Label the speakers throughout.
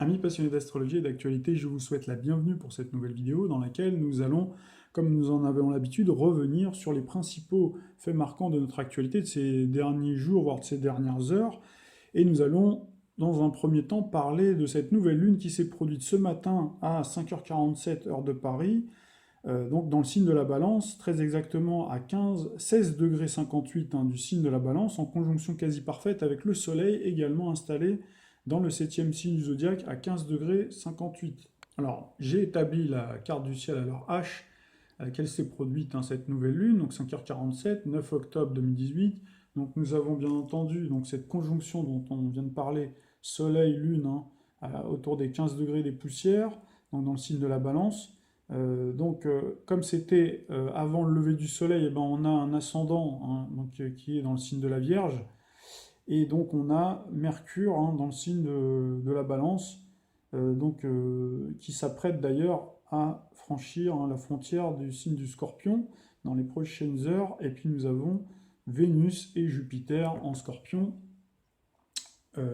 Speaker 1: Amis passionnés d'astrologie et d'actualité, je vous souhaite la bienvenue pour cette nouvelle vidéo dans laquelle nous allons, comme nous en avons l'habitude, revenir sur les principaux faits marquants de notre actualité de ces derniers jours, voire de ces dernières heures. Et nous allons, dans un premier temps, parler de cette nouvelle lune qui s'est produite ce matin à 5h47 heure de Paris, donc dans le signe de la Balance, très exactement à 16 degrés 58 du signe de la Balance, en conjonction quasi parfaite avec le Soleil également installé dans le septième signe du zodiaque à 15 degrés 58. Alors, j'ai établi la carte du ciel à l'heure H à laquelle s'est produite cette nouvelle lune, donc 5h47, 9 octobre 2018. Donc nous avons bien entendu donc, cette conjonction dont on vient de parler, Soleil-Lune, autour des 15 degrés des poussières, donc dans le signe de la Balance. Comme c'était avant le lever du soleil, eh ben, on a un ascendant qui est dans le signe de la Vierge. Et donc, on a Mercure dans le signe de la Balance, qui s'apprête d'ailleurs à franchir la frontière du signe du Scorpion dans les prochaines heures. Et puis, nous avons Vénus et Jupiter en Scorpion,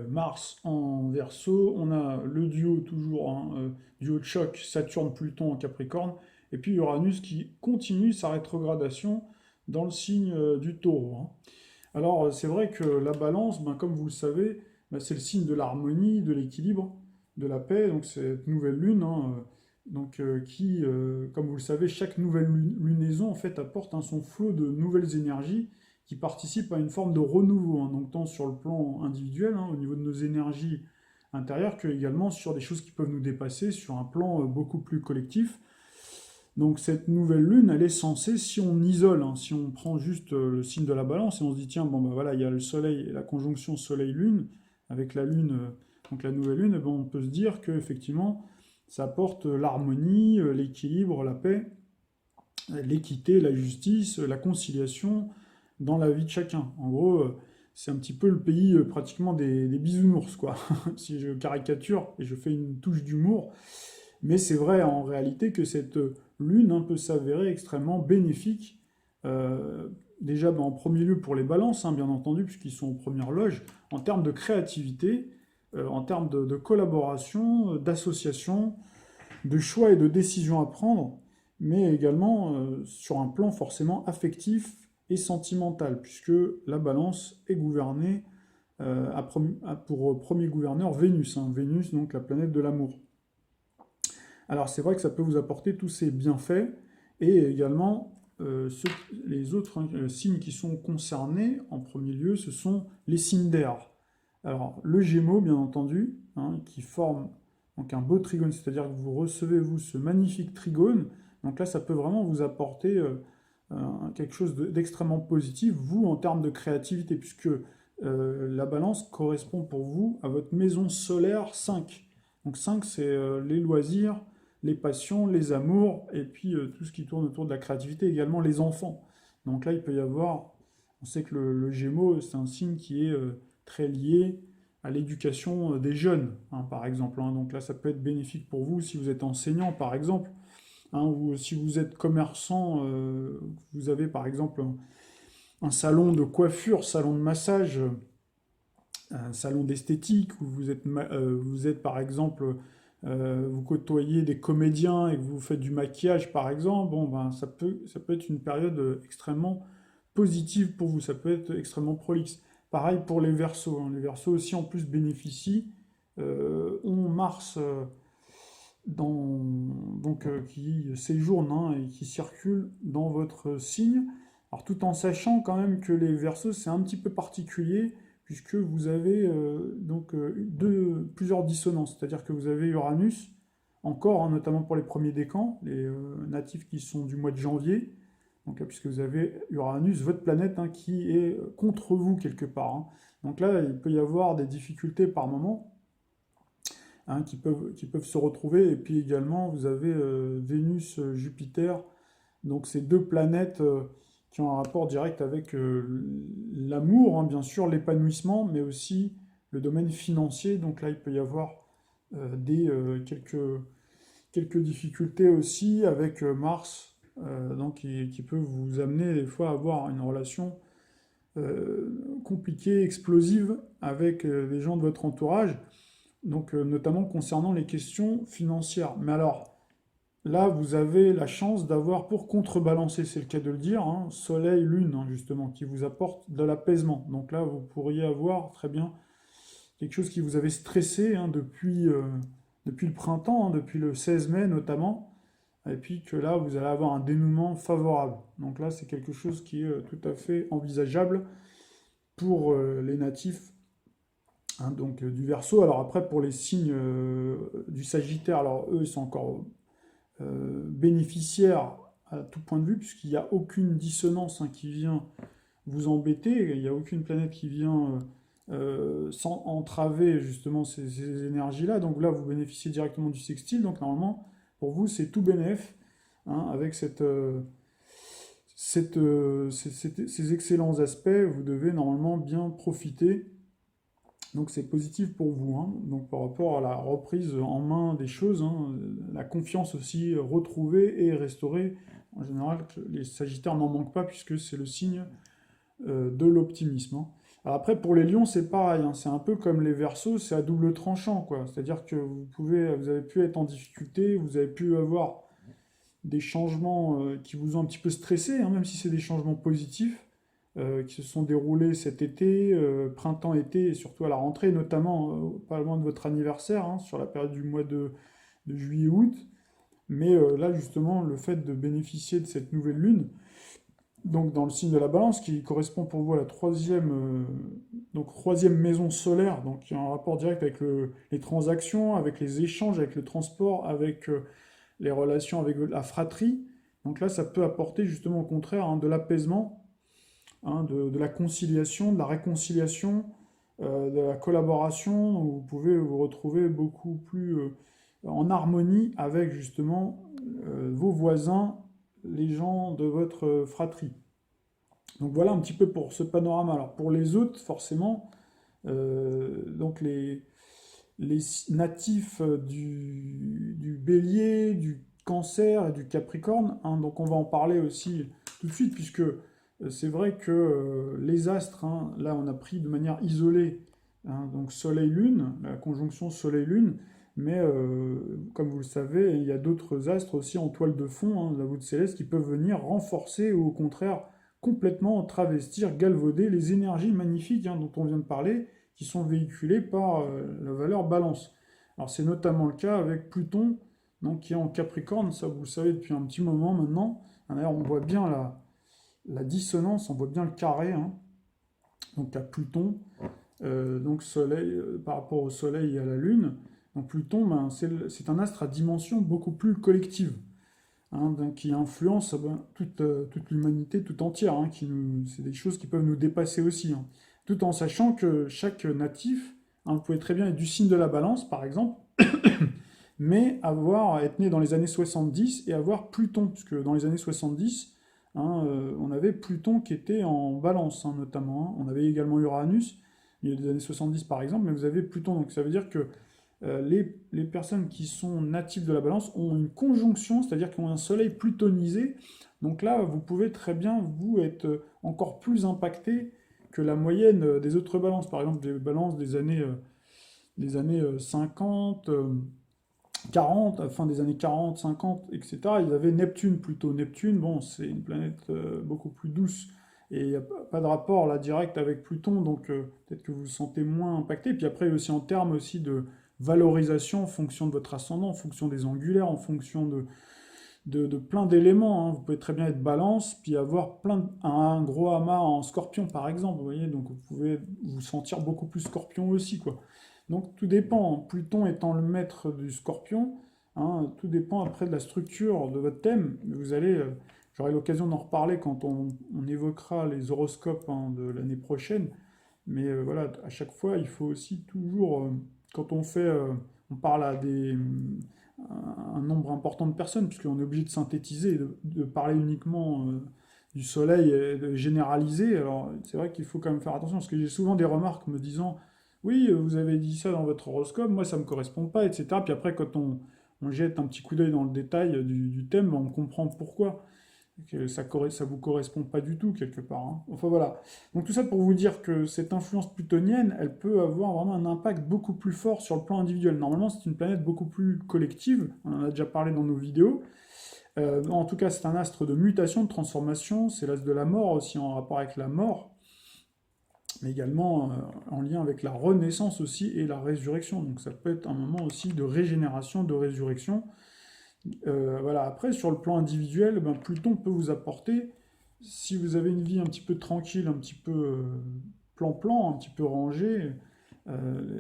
Speaker 1: Mars en Verseau, on a le duo toujours, duo de choc, Saturne-Pluton en Capricorne, et puis Uranus qui continue sa rétrogradation dans le signe du Taureau. Alors c'est vrai que la Balance, comme vous le savez, c'est le signe de l'harmonie, de l'équilibre, de la paix, donc cette nouvelle lune, qui, comme vous le savez, chaque nouvelle lunaison en fait apporte son flot de nouvelles énergies qui participent à une forme de renouveau, donc tant sur le plan individuel, au niveau de nos énergies intérieures, que également sur des choses qui peuvent nous dépasser, sur un plan beaucoup plus collectif. Donc cette nouvelle lune, elle est censée, si on isole, si on prend juste le signe de la Balance et on se dit tiens, bon ben voilà, il y a le Soleil et la conjonction Soleil-Lune avec la Lune, donc la nouvelle lune, on peut se dire que effectivement ça apporte l'harmonie, l'équilibre, la paix, l'équité, la justice, la conciliation dans la vie de chacun. En gros, c'est un petit peu le pays pratiquement des bisounours, quoi. Si je caricature et je fais une touche d'humour. Mais c'est vrai en réalité que cette lune peut s'avérer extrêmement bénéfique. Déjà, en premier lieu pour les balances, bien entendu, puisqu'ils sont aux premières loges, en termes de créativité, en termes de collaboration, d'association, de choix et de décisions à prendre, mais également sur un plan forcément affectif et sentimental, puisque la balance est gouvernée pour premier gouverneur Vénus, Vénus donc la planète de l'amour. Alors c'est vrai que ça peut vous apporter tous ces bienfaits, et également les autres signes qui sont concernés en premier lieu, ce sont les signes d'air. Alors le Gémeaux, bien entendu, qui forme donc un beau trigone, c'est-à-dire que vous recevez, vous, ce magnifique trigone. Donc là, ça peut vraiment vous apporter quelque chose d'extrêmement positif, vous, en termes de créativité, puisque la balance correspond pour vous à votre maison solaire 5. Donc 5, c'est les loisirs, les passions, les amours, et puis tout ce qui tourne autour de la créativité, également les enfants. Donc là, il peut y avoir, on sait que le Gémeaux, c'est un signe qui est très lié à l'éducation des jeunes, par exemple. Donc là, ça peut être bénéfique pour vous si vous êtes enseignant, par exemple, ou si vous êtes commerçant, vous avez par exemple un salon de coiffure, salon de massage, un salon d'esthétique, où vous êtes par exemple, vous côtoyez des comédiens et que vous faites du maquillage par exemple, ça peut être une période extrêmement positive pour vous, ça peut être extrêmement prolixe. Pareil pour les Verseaux, les Verseaux aussi en plus bénéficient, ont Mars qui séjourne et qui circule dans votre signe. Alors tout en sachant quand même que les Verseaux c'est un petit peu particulier puisque vous avez plusieurs dissonances, c'est-à-dire que vous avez Uranus encore, notamment pour les premiers décans, les natifs qui sont du mois de janvier, donc là, puisque vous avez Uranus, votre planète, qui est contre vous quelque part. Donc là, il peut y avoir des difficultés par moment qui peuvent se retrouver. Et puis également, vous avez Vénus, Jupiter, donc ces deux planètes qui ont un rapport direct avec l'amour, bien sûr, l'épanouissement, mais aussi le domaine financier. Donc là, il peut y avoir quelques difficultés aussi avec Mars, qui peut vous amener des fois à avoir une relation compliquée, explosive avec les gens de votre entourage. Donc, notamment concernant les questions financières. Mais alors, là, vous avez la chance d'avoir, pour contrebalancer, c'est le cas de le dire, hein, Soleil, Lune, hein, justement, qui vous apporte de l'apaisement. Donc là, vous pourriez avoir très bien quelque chose qui vous avait stressé, hein, depuis le printemps, hein, depuis le 16 mai notamment, et puis que là, vous allez avoir un dénouement favorable. Donc là, c'est quelque chose qui est tout à fait envisageable pour les natifs, hein, donc du Verseau. Alors après, pour les signes du Sagittaire, alors eux, ils sont encore bénéficiaires à tout point de vue, puisqu'il n'y a aucune dissonance, hein, qui vient vous embêter, il n'y a aucune planète qui vient sans entraver justement ces énergies-là. Donc là, vous bénéficiez directement du sextile. Donc normalement, pour vous, c'est tout bénef, hein, avec ces excellents aspects. Vous devez normalement bien profiter. Donc c'est positif pour vous, hein. Donc par rapport à la reprise en main des choses, hein, la confiance aussi retrouvée et restaurée. En général, les Sagittaires n'en manquent pas puisque c'est le signe de l'optimisme, hein. Alors après, pour les lions, c'est pareil, hein, c'est un peu comme les Verseaux, c'est à double tranchant, quoi. C'est-à-dire que vous avez pu être en difficulté, vous avez pu avoir des changements qui vous ont un petit peu stressé, hein, même si c'est des changements positifs, qui se sont déroulés cet été, printemps-été, et surtout à la rentrée, notamment pas loin de votre anniversaire, hein, sur la période du mois de juillet-août. Mais là, justement, le fait de bénéficier de cette nouvelle lune, donc dans le signe de la balance, qui correspond pour vous à la troisième maison solaire, donc qui a un rapport direct avec les transactions, avec les échanges, avec le transport, avec les relations avec la fratrie. Donc là, ça peut apporter justement au contraire, hein, de l'apaisement, hein, de la conciliation, de la réconciliation, de la collaboration, où vous pouvez vous retrouver beaucoup plus en harmonie avec justement vos voisins, les gens de votre fratrie. Donc voilà un petit peu pour ce panorama. Alors pour les autres, forcément, donc les natifs du bélier, du cancer et du capricorne, hein, donc on va en parler aussi tout de suite, puisque c'est vrai que les astres, hein, là on a pris de manière isolée, hein, donc Soleil-Lune, la conjonction Soleil-Lune, mais comme vous le savez, il y a d'autres astres aussi en toile de fond, hein, de la voûte céleste, qui peuvent venir renforcer ou au contraire complètement travestir, galvauder les énergies magnifiques, hein, dont on vient de parler, qui sont véhiculées par la valeur balance. Alors c'est notamment le cas avec Pluton, donc, qui est en Capricorne, ça vous le savez depuis un petit moment maintenant. D'ailleurs on voit bien la dissonance, on voit bien le carré, hein, donc à Pluton, donc Soleil, par rapport au Soleil et à la Lune. Donc Pluton, ben, c'est un astre à dimension beaucoup plus collective, hein, donc qui influence ben, toute l'humanité tout entière, hein, c'est des choses qui peuvent nous dépasser aussi, hein. Tout en sachant que chaque natif, hein, vous pouvez très bien être du signe de la balance, par exemple, mais être né dans les années 70 et avoir Pluton, puisque dans les années 70, hein, on avait Pluton qui était en balance, hein, notamment, hein. On avait également Uranus, il y a des années 70 par exemple, mais vous avez Pluton, donc ça veut dire que les personnes qui sont natives de la balance ont une conjonction, c'est-à-dire qu'ils ont un soleil plutonisé. Donc là, vous pouvez très bien, vous, être encore plus impacté que la moyenne des autres balances. Par exemple, des balances des années 50, 40, fin des années 40, 50, etc. Ils avaient Neptune plutôt. Neptune, bon, c'est une planète beaucoup plus douce. Et il n'y a pas de rapport là direct avec Pluton, donc peut-être que vous vous sentez moins impacté. Puis après, aussi en termes aussi de valorisation en fonction de votre ascendant, en fonction des angulaires, en fonction de plein d'éléments, hein. Vous pouvez très bien être balance, puis avoir un gros amas en scorpion, par exemple, vous voyez, donc vous pouvez vous sentir beaucoup plus scorpion aussi, quoi. Donc tout dépend, Pluton étant le maître du scorpion, hein, tout dépend après de la structure de votre thème. J'aurai l'occasion d'en reparler quand on évoquera les horoscopes, hein, de l'année prochaine, mais voilà, à chaque fois, il faut aussi toujours, quand on parle à un nombre important de personnes, puisqu'on est obligé de synthétiser, de parler uniquement du soleil et de généraliser. Alors c'est vrai qu'il faut quand même faire attention, parce que j'ai souvent des remarques me disant, oui, vous avez dit ça dans votre horoscope, moi ça me correspond pas, etc. Puis après, quand on jette un petit coup d'œil dans le détail du thème, on comprend pourquoi. que ça vous correspond pas du tout quelque part, hein. Enfin voilà. Donc tout ça pour vous dire que cette influence plutonienne, elle peut avoir vraiment un impact beaucoup plus fort sur le plan individuel. Normalement, c'est une planète beaucoup plus collective, on en a déjà parlé dans nos vidéos. En tout cas, c'est un astre de mutation, de transformation, c'est l'astre de la mort aussi en rapport avec la mort, mais également en lien avec la renaissance aussi et la résurrection. Donc ça peut être un moment aussi de régénération, de résurrection. Voilà. Après, sur le plan individuel, ben, Pluton peut vous apporter, si vous avez une vie un petit peu tranquille, un petit peu plan-plan, un petit peu rangée,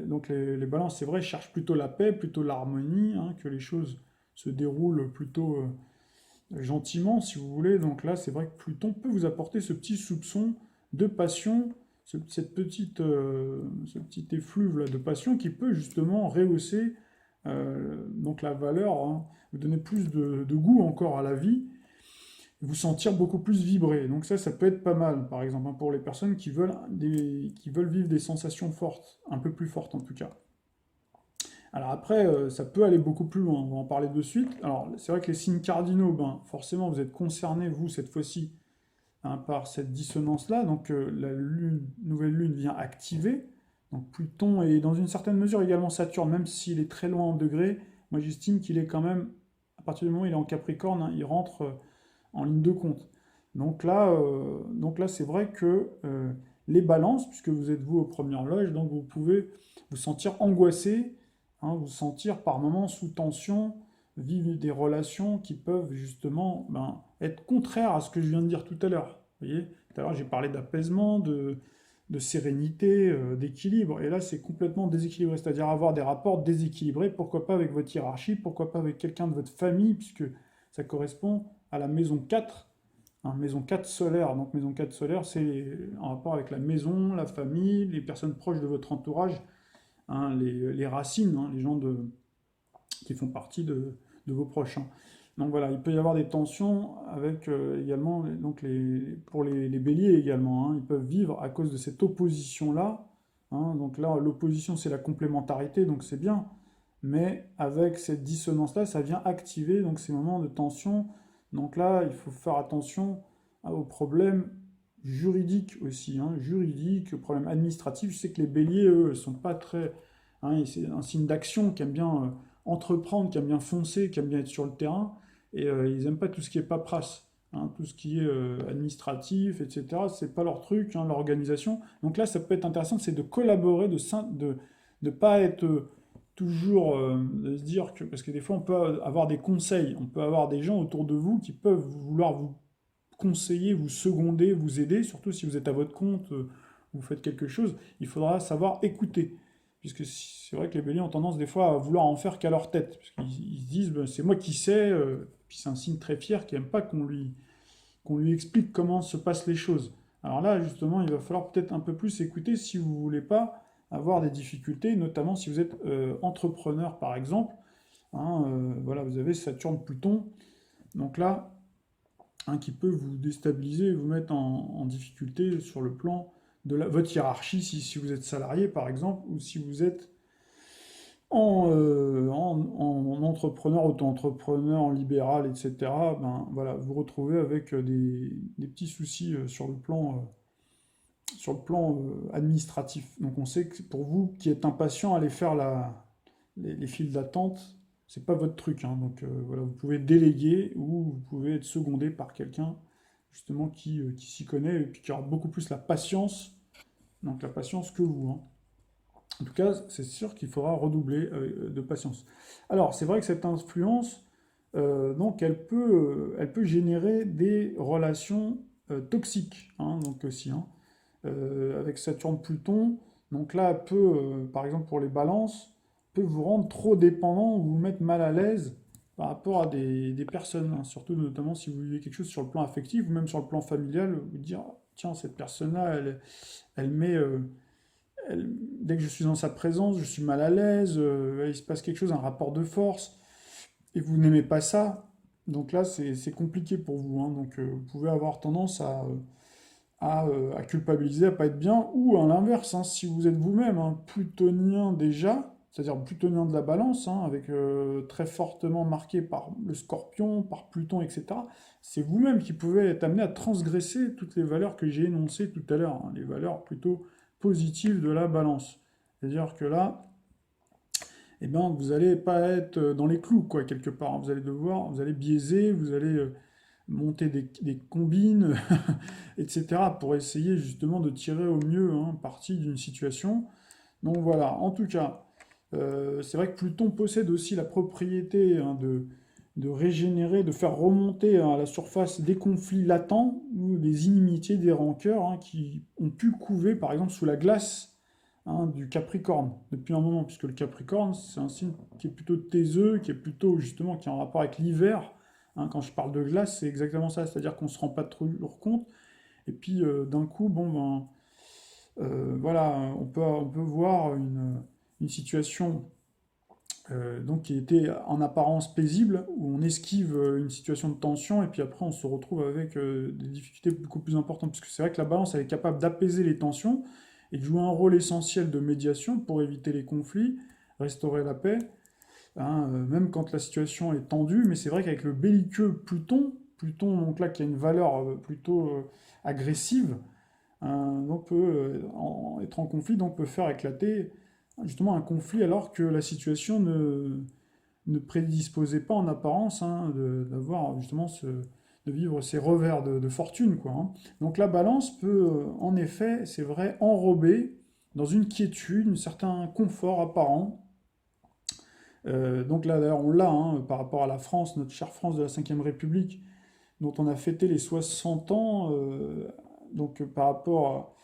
Speaker 1: donc les balances, c'est vrai, cherchent plutôt la paix, plutôt l'harmonie, hein, que les choses se déroulent plutôt gentiment, si vous voulez. Donc là, c'est vrai que Pluton peut vous apporter ce petit soupçon de passion, ce petit effluve là, de passion qui peut justement rehausser donc la valeur, hein, vous donner plus de goût encore à la vie, vous sentir beaucoup plus vibrer. Donc ça peut être pas mal, par exemple, hein, pour les personnes qui veulent vivre des sensations fortes, un peu plus fortes en tout cas. Alors après, ça peut aller beaucoup plus loin, on va en parler de suite. Alors c'est vrai que les signes cardinaux, ben, forcément vous êtes concernés, vous, cette fois-ci, hein, par cette dissonance-là. Donc la nouvelle lune vient activer. Donc Pluton et dans une certaine mesure également Saturne, même s'il est très loin en degrés, moi j'estime qu'il est quand même, à partir du moment où il est en Capricorne, hein, il rentre en ligne de compte. Donc là c'est vrai que les balances, puisque vous êtes vous aux premières loges, donc vous pouvez vous sentir angoissé, hein, vous sentir par moments sous tension, vivre des relations qui peuvent justement ben, être contraires à ce que je viens de dire tout à l'heure. Vous voyez, tout à l'heure j'ai parlé d'apaisement, de sérénité, d'équilibre, et là c'est complètement déséquilibré, c'est-à-dire avoir des rapports déséquilibrés, pourquoi pas avec votre hiérarchie, pourquoi pas avec quelqu'un de votre famille, puisque ça correspond à la maison 4, hein, maison 4 solaire. Donc maison 4 solaire, c'est en rapport avec la maison, la famille, les personnes proches de votre entourage, hein, les racines, hein, les gens qui font partie de vos proches, hein. Donc voilà, il peut y avoir des tensions avec également, donc pour les béliers également, hein, ils peuvent vivre à cause de cette opposition-là, hein. Donc là, l'opposition, c'est la complémentarité, donc c'est bien, mais avec cette dissonance-là, ça vient activer donc ces moments de tension. Donc là, il faut faire attention aux problèmes juridiques aussi, hein, juridiques, aux problèmes administratifs. Je sais que les béliers, eux, sont pas très, hein, c'est un signe d'action qui aime bien entreprendre, qui aime bien foncer, qui aime bien être sur le terrain, et ils n'aiment pas tout ce qui est paperasse, hein, tout ce qui est administratif, etc. C'est pas leur truc, hein, l'organisation. Donc là, ça peut être intéressant, c'est de collaborer, de pas être toujours de se dire que, parce que des fois on peut avoir des conseils, on peut avoir des gens autour de vous qui peuvent vouloir vous conseiller, vous seconder, vous aider, surtout si vous êtes à votre compte, vous faites quelque chose, il faudra savoir écouter. Puisque c'est vrai que les béliers ont tendance des fois à vouloir en faire qu'à leur tête. Parce qu'ils se disent, ben, c'est moi qui sais, puis c'est un signe très fier qui n'aime pas qu'on lui explique comment se passent les choses. Alors là, justement, il va falloir peut-être un peu plus écouter si vous ne voulez pas avoir des difficultés, notamment si vous êtes entrepreneur, par exemple. Hein, voilà, vous avez Saturne-Pluton. Donc là, hein, qui peut vous déstabiliser, vous mettre en difficulté sur le plan de votre hiérarchie, si vous êtes salarié, par exemple, ou si vous êtes en entrepreneur, auto-entrepreneur, en libéral, etc., ben, voilà, vous vous retrouvez avec des petits soucis sur le plan administratif. Donc on sait que pour vous qui êtes impatient, aller faire les files d'attente, c'est pas votre truc, hein. Donc voilà, vous pouvez déléguer ou vous pouvez être secondé par quelqu'un justement qui s'y connaît et puis qui aura beaucoup plus la patience, donc la patience que vous, hein. En tout cas, c'est sûr qu'il faudra redoubler de patience. Alors, c'est vrai que cette influence, donc, elle peut générer des relations toxiques, hein, donc aussi, hein, avec Saturne-Pluton. Donc là, elle peut, par exemple pour les balances, peut vous rendre trop dépendant ou vous mettre mal à l'aise par rapport à des personnes, hein, surtout notamment si vous vivez quelque chose sur le plan affectif ou même sur le plan familial, vous dire, tiens, cette personne-là, elle met, dès que je suis dans sa présence, je suis mal à l'aise, il se passe quelque chose, un rapport de force, et vous n'aimez pas ça. Donc là, c'est compliqué pour vous, hein. Donc vous pouvez avoir tendance à culpabiliser, à pas être bien, ou à l'inverse, hein, si vous êtes vous-même un plutonien déjà, c'est-à-dire plutonien de la balance, hein, avec très fortement marqué par le scorpion, par Pluton, etc., c'est vous-même qui pouvez être amené à transgresser toutes les valeurs que j'ai énoncées tout à l'heure, hein, les valeurs plutôt positives de la balance. C'est-à-dire que là, eh ben, vous n'allez pas être dans les clous, quoi, quelque part. Vous allez vous allez biaiser, vous allez monter des combines, etc., pour essayer justement de tirer au mieux, hein, parti d'une situation. Donc voilà, en tout cas, c'est vrai que Pluton possède aussi la propriété, hein, de régénérer, de faire remonter, hein, à la surface des conflits latents ou des inimitiés, des rancœurs, hein, qui ont pu couver par exemple sous la glace, hein, du Capricorne depuis un moment, puisque le Capricorne c'est un signe qui est plutôt taiseux, qui est plutôt justement qui est en rapport avec l'hiver. Hein, quand je parle de glace, c'est exactement ça, c'est-à-dire qu'on ne se rend pas toujours compte, et puis d'un coup, bon ben voilà, on peut voir une situation, donc qui était en apparence paisible, où on esquive une situation de tension, et puis après on se retrouve avec des difficultés beaucoup plus importantes, parce que c'est vrai que la balance elle est capable d'apaiser les tensions et de jouer un rôle essentiel de médiation pour éviter les conflits, restaurer la paix, hein, même quand la situation est tendue, mais c'est vrai qu'avec le belliqueux Pluton, Pluton donc là qui a une valeur plutôt agressive, donc peut être en conflit, donc peut faire éclater justement un conflit alors que la situation ne prédisposait pas en apparence, hein, d'avoir justement de vivre ces revers de fortune, quoi, hein. Donc la balance peut en effet, c'est vrai, enrober dans une quiétude, un certain confort apparent. Donc là d'ailleurs on l'a, hein, par rapport à la France, notre chère France de la Ve République, dont on a fêté les 60 ans, donc par rapport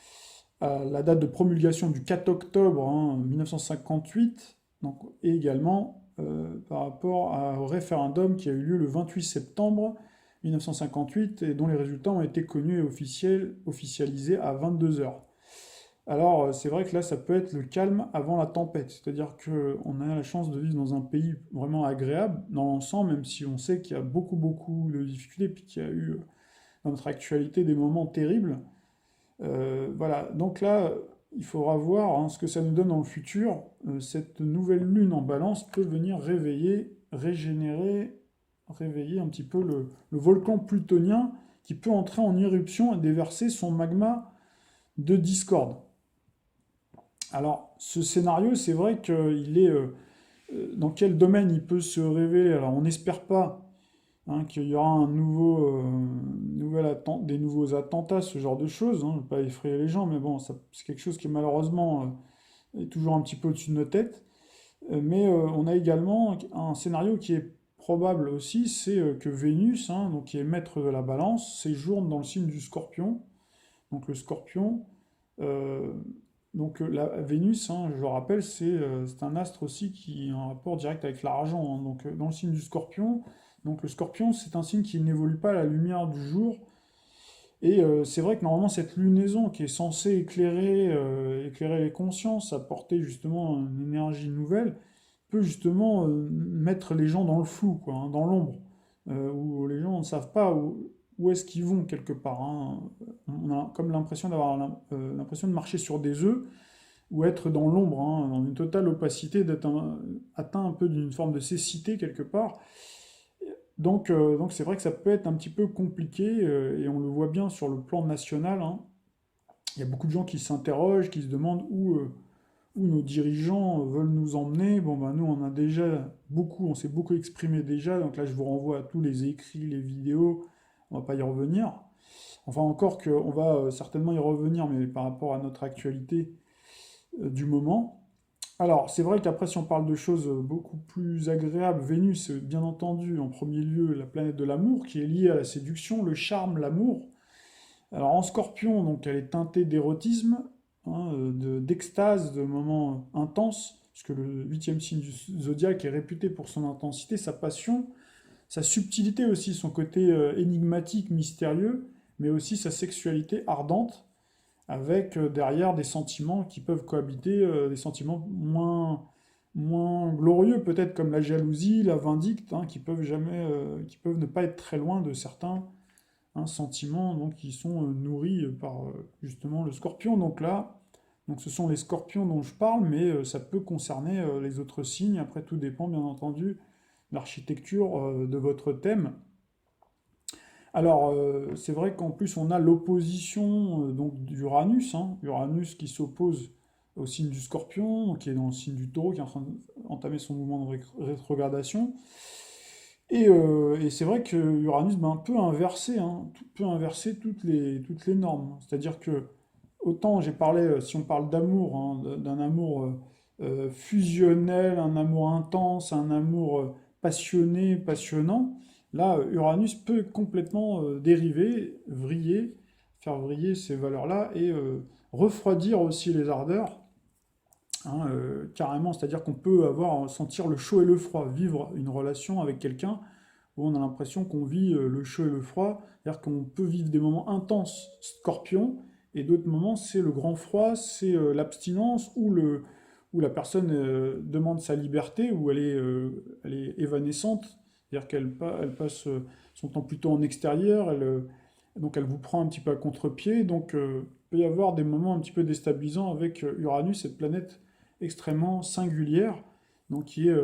Speaker 1: à la date de promulgation du 4 octobre, hein, 1958, donc, et également par rapport au référendum qui a eu lieu le 28 septembre 1958 et dont les résultats ont été connus et officialisés à 22 heures. Alors, c'est vrai que là, ça peut être le calme avant la tempête, c'est-à-dire qu'on a la chance de vivre dans un pays vraiment agréable dans l'ensemble, même si on sait qu'il y a beaucoup, beaucoup de difficultés, puis qu'il y a eu dans notre actualité des moments terribles. Voilà, donc là, il faudra voir, hein, ce que ça nous donne dans le futur. Cette nouvelle lune en balance peut venir réveiller, régénérer, réveiller un petit peu le volcan plutonien qui peut entrer en éruption et déverser son magma de discorde. Alors, ce scénario, c'est vrai qu'il est... dans quel domaine il peut se révéler? Alors, on n'espère pas, hein, qu'il y aura des nouveaux attentats, ce genre de choses, hein, je ne veux pas effrayer les gens, mais bon, c'est quelque chose qui malheureusement est toujours un petit peu au-dessus de nos têtes. Mais on a également un scénario qui est probable aussi, c'est que Vénus, hein, donc, qui est maître de la balance, séjourne dans le signe du Scorpion. Donc le Scorpion, euh, donc la Vénus, hein, je le rappelle, c'est un astre aussi qui est en rapport direct avec l'argent, hein. Donc dans le signe du Scorpion, donc le Scorpion, c'est un signe qui n'évolue pas à la lumière du jour. Et c'est vrai que normalement cette lunaison qui est censée éclairer les consciences, apporter justement une énergie nouvelle, peut justement mettre les gens dans le flou, quoi, hein, dans l'ombre, où les gens ne savent pas où est-ce qu'ils vont quelque part, hein. On a comme l'impression d'avoir l'impression de marcher sur des œufs ou être dans l'ombre, hein, dans une totale opacité, d'être atteint un peu d'une forme de cécité quelque part. Donc c'est vrai que ça peut être un petit peu compliqué, et on le voit bien sur le plan national, hein. Il y a beaucoup de gens qui s'interrogent, qui se demandent où nos dirigeants veulent nous emmener. Bon, ben nous, on s'est beaucoup exprimé déjà, donc là, je vous renvoie à tous les écrits, les vidéos, on va pas y revenir. Enfin, encore qu'on va certainement y revenir, mais par rapport à notre actualité du moment. Alors, c'est vrai qu'après, si on parle de choses beaucoup plus agréables, Vénus, bien entendu, en premier lieu, la planète de l'amour, qui est liée à la séduction, le charme, l'amour. Alors, en Scorpion, donc, elle est teintée d'érotisme, hein, d'extase, de moments intenses, puisque le huitième signe du zodiaque est réputé pour son intensité, sa passion, sa subtilité aussi, son côté énigmatique, mystérieux, mais aussi sa sexualité ardente, avec derrière des sentiments qui peuvent cohabiter, des sentiments moins glorieux, peut-être comme la jalousie, la vindicte, hein, qui peuvent ne pas être très loin de certains, hein, sentiments donc, qui sont nourris par justement le scorpion. Donc là, Donc ce sont les scorpions dont je parle, mais ça peut concerner les autres signes. Après, tout dépend bien entendu de l'architecture de votre thème. Alors, c'est vrai qu'en plus, on a l'opposition donc d'Uranus, hein, Uranus qui s'oppose au signe du Scorpion, qui est dans le signe du Taureau, qui est en train d'entamer son mouvement de rétrogradation. Et c'est vrai que Uranus peut inverser, hein, peut inverser toutes les normes. C'est-à-dire que, autant j'ai parlé, si on parle d'amour, hein, d'un amour fusionnel, un amour intense, un amour passionné, passionnant, là, Uranus peut complètement dériver, vriller, faire vriller ces valeurs-là et refroidir aussi les ardeurs, hein, carrément. C'est-à-dire qu'on peut sentir le chaud et le froid, vivre une relation avec quelqu'un où on a l'impression qu'on vit le chaud et le froid, c'est-à-dire qu'on peut vivre des moments intenses, Scorpion, et d'autres moments, c'est le grand froid, c'est l'abstinence, où la personne demande sa liberté, où elle est évanescente, c'est-à-dire elle passe son temps plutôt en extérieur, donc elle vous prend un petit peu à contre-pied, donc il peut y avoir des moments un petit peu déstabilisants avec Uranus, cette planète extrêmement singulière, donc qui est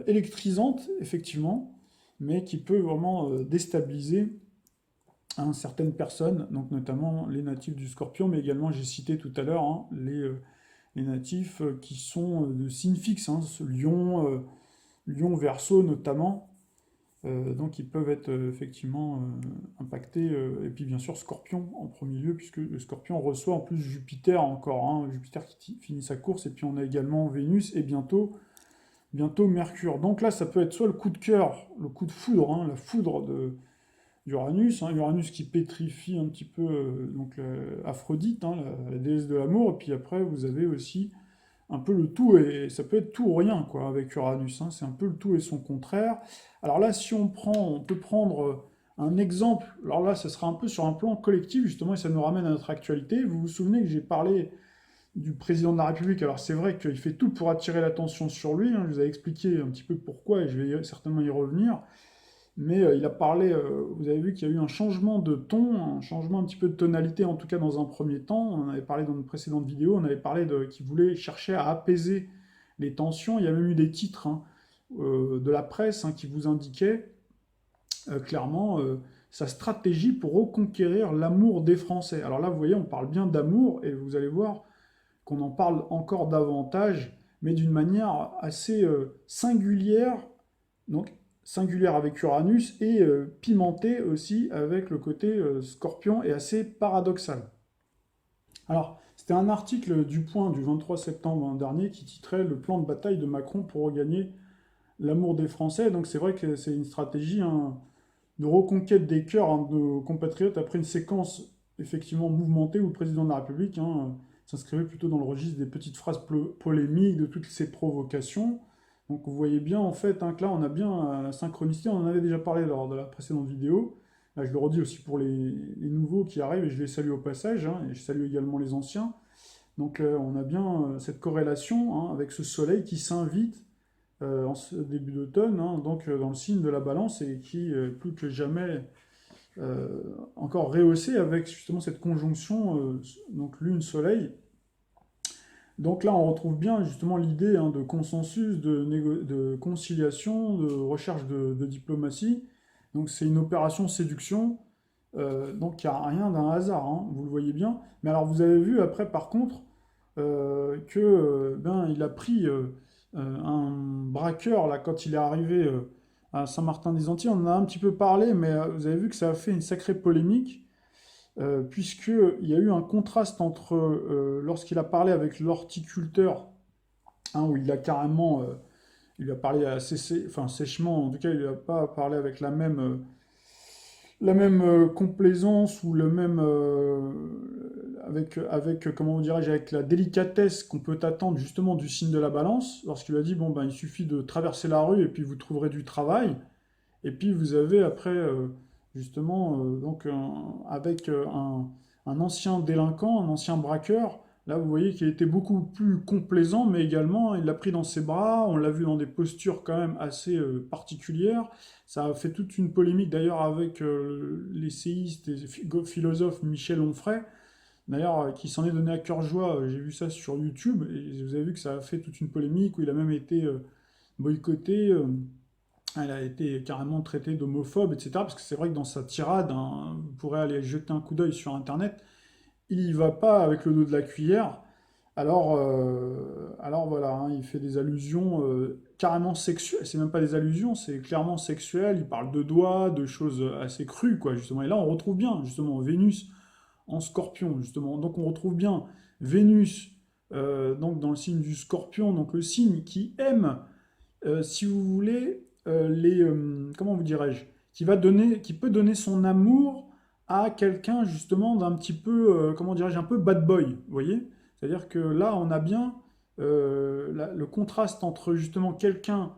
Speaker 1: électrisante, effectivement, mais qui peut vraiment déstabiliser certaines personnes, donc notamment les natifs du Scorpion, mais également, j'ai cité tout à l'heure, hein, les natifs qui sont de signes fixes, hein, ce Lion, Lion, Verseau notamment, donc ils peuvent être effectivement impactés, et puis bien sûr Scorpion en premier lieu, puisque le Scorpion reçoit en plus Jupiter encore, hein, Jupiter qui finit sa course, et puis on a également Vénus, et bientôt Mercure. Donc là, ça peut être soit le coup de cœur, le coup de foudre, hein, la foudre d'Uranus, hein, Uranus qui pétrifie un petit peu donc Aphrodite, hein, la déesse de l'amour, et puis après vous avez aussi un peu le tout, et ça peut être tout ou rien quoi avec Uranus, hein, c'est un peu le tout et son contraire. Alors là, si on peut prendre un exemple, alors là, ça sera un peu sur un plan collectif justement, et ça nous ramène à notre actualité. Vous vous souvenez que j'ai parlé du président de la République. Alors c'est vrai qu'il fait tout pour attirer l'attention sur lui, hein, je vous ai expliqué un petit peu pourquoi, et je vais certainement y revenir, mais il a parlé, vous avez vu qu'il y a eu un changement de ton, un changement un petit peu de tonalité, en tout cas dans un premier temps, on en avait parlé dans une précédente vidéo, on avait parlé qu'il voulait chercher à apaiser les tensions, il y a même eu des titres, hein, de la presse, hein, qui vous indiquaient clairement sa stratégie pour reconquérir l'amour des Français. Alors là, vous voyez, on parle bien d'amour, et vous allez voir qu'on en parle encore davantage, mais d'une manière assez singulière, donc singulière avec Uranus, et pimentée aussi avec le côté Scorpion, et assez paradoxal. Alors, c'était un article du Point du 23 septembre dernier qui titrait «Le plan de bataille de Macron pour regagner l'amour des Français». Donc c'est vrai que c'est une stratégie, hein, de reconquête des cœurs, hein, de nos compatriotes après une séquence effectivement mouvementée où le président de la République, hein, s'inscrivait plutôt dans le registre des petites phrases polémiques, de toutes ces provocations. Donc vous voyez bien en fait, hein, que là on a bien la synchronicité, on en avait déjà parlé lors de la précédente vidéo. Là, je le redis aussi pour les nouveaux qui arrivent, et je les salue au passage, hein, et je salue également les anciens. Donc on a bien cette corrélation, hein, avec ce soleil qui s'invite en ce début d'automne, hein, donc dans le signe de la balance, et qui plus que jamais encore rehaussé avec justement cette conjonction donc lune-soleil. Donc là on retrouve bien justement l'idée, hein, de consensus, de conciliation, de recherche de diplomatie. Donc c'est une opération séduction, donc il n'y a rien d'un hasard, hein, vous le voyez bien. Mais alors vous avez vu après par contre que ben, il a pris un braqueur là quand il est arrivé à Saint-Martin-des-Antilles. On en a un petit peu parlé, mais vous avez vu que ça a fait une sacrée polémique, puisqu'il y a eu un contraste entre lorsqu'il a parlé avec l'horticulteur, hein, où il a carrément, il lui a parlé assez enfin, sèchement, en tout cas il n'a pas parlé avec la même complaisance, ou le même avec comment dirais-je, avec la délicatesse qu'on peut attendre justement du signe de la balance, lorsqu'il a dit bon ben il suffit de traverser la rue et puis vous trouverez du travail. Et puis vous avez après justement donc avec un ancien délinquant, un ancien braqueur. Là, vous voyez qu'il était beaucoup plus complaisant, mais également il l'a pris dans ses bras. On l'a vu dans des postures quand même assez particulières. Ça a fait toute une polémique d'ailleurs avec l'essayiste et philosophe Michel Onfray. d'ailleurs, qui s'en est donné à cœur joie. J'ai vu ça sur YouTube, et vous avez vu que ça a fait toute une polémique, où il a même été boycotté. Elle a été carrément traitée d'homophobe, etc. Parce que c'est vrai que dans sa tirade, hein, vous pourrez aller jeter un coup d'œil sur Internet, il y va pas avec le dos de la cuillère. Alors voilà, hein, il fait des allusions carrément sexuelles. C'est même pas des allusions, c'est clairement sexuel. Il parle de doigts, de choses assez crues, quoi, justement. Et là, on retrouve bien, justement, Vénus en Scorpion, justement. Donc, on retrouve bien Vénus, donc dans le signe du Scorpion, donc le signe qui aime, si vous voulez, comment vous dirais-je, qui peut donner son amour à quelqu'un justement d'un petit peu, comment dirais-je, un peu bad boy, vous voyez? C'est-à-dire que là, on a bien le contraste entre justement quelqu'un,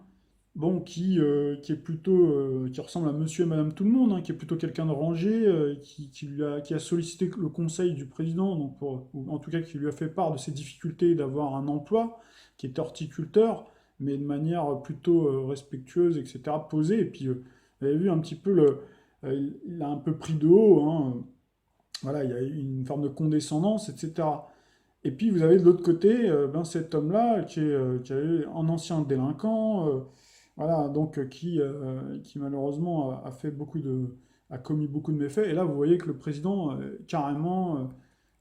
Speaker 1: bon, qui est plutôt, qui ressemble à Monsieur et Madame Tout le Monde, hein, qui est plutôt quelqu'un de rangé, qui a sollicité le conseil du président, donc ou en tout cas qui lui a fait part de ses difficultés d'avoir un emploi, qui est horticulteur, mais de manière plutôt respectueuse, etc., posée. Et puis, vous avez vu un petit peu il a un peu pris de haut, hein, voilà, il y a une forme de condescendance, etc. Et puis vous avez de l'autre côté ben, cet homme-là qui est un ancien délinquant, voilà, donc qui malheureusement a fait a commis beaucoup de méfaits. Et là, vous voyez que le président, carrément,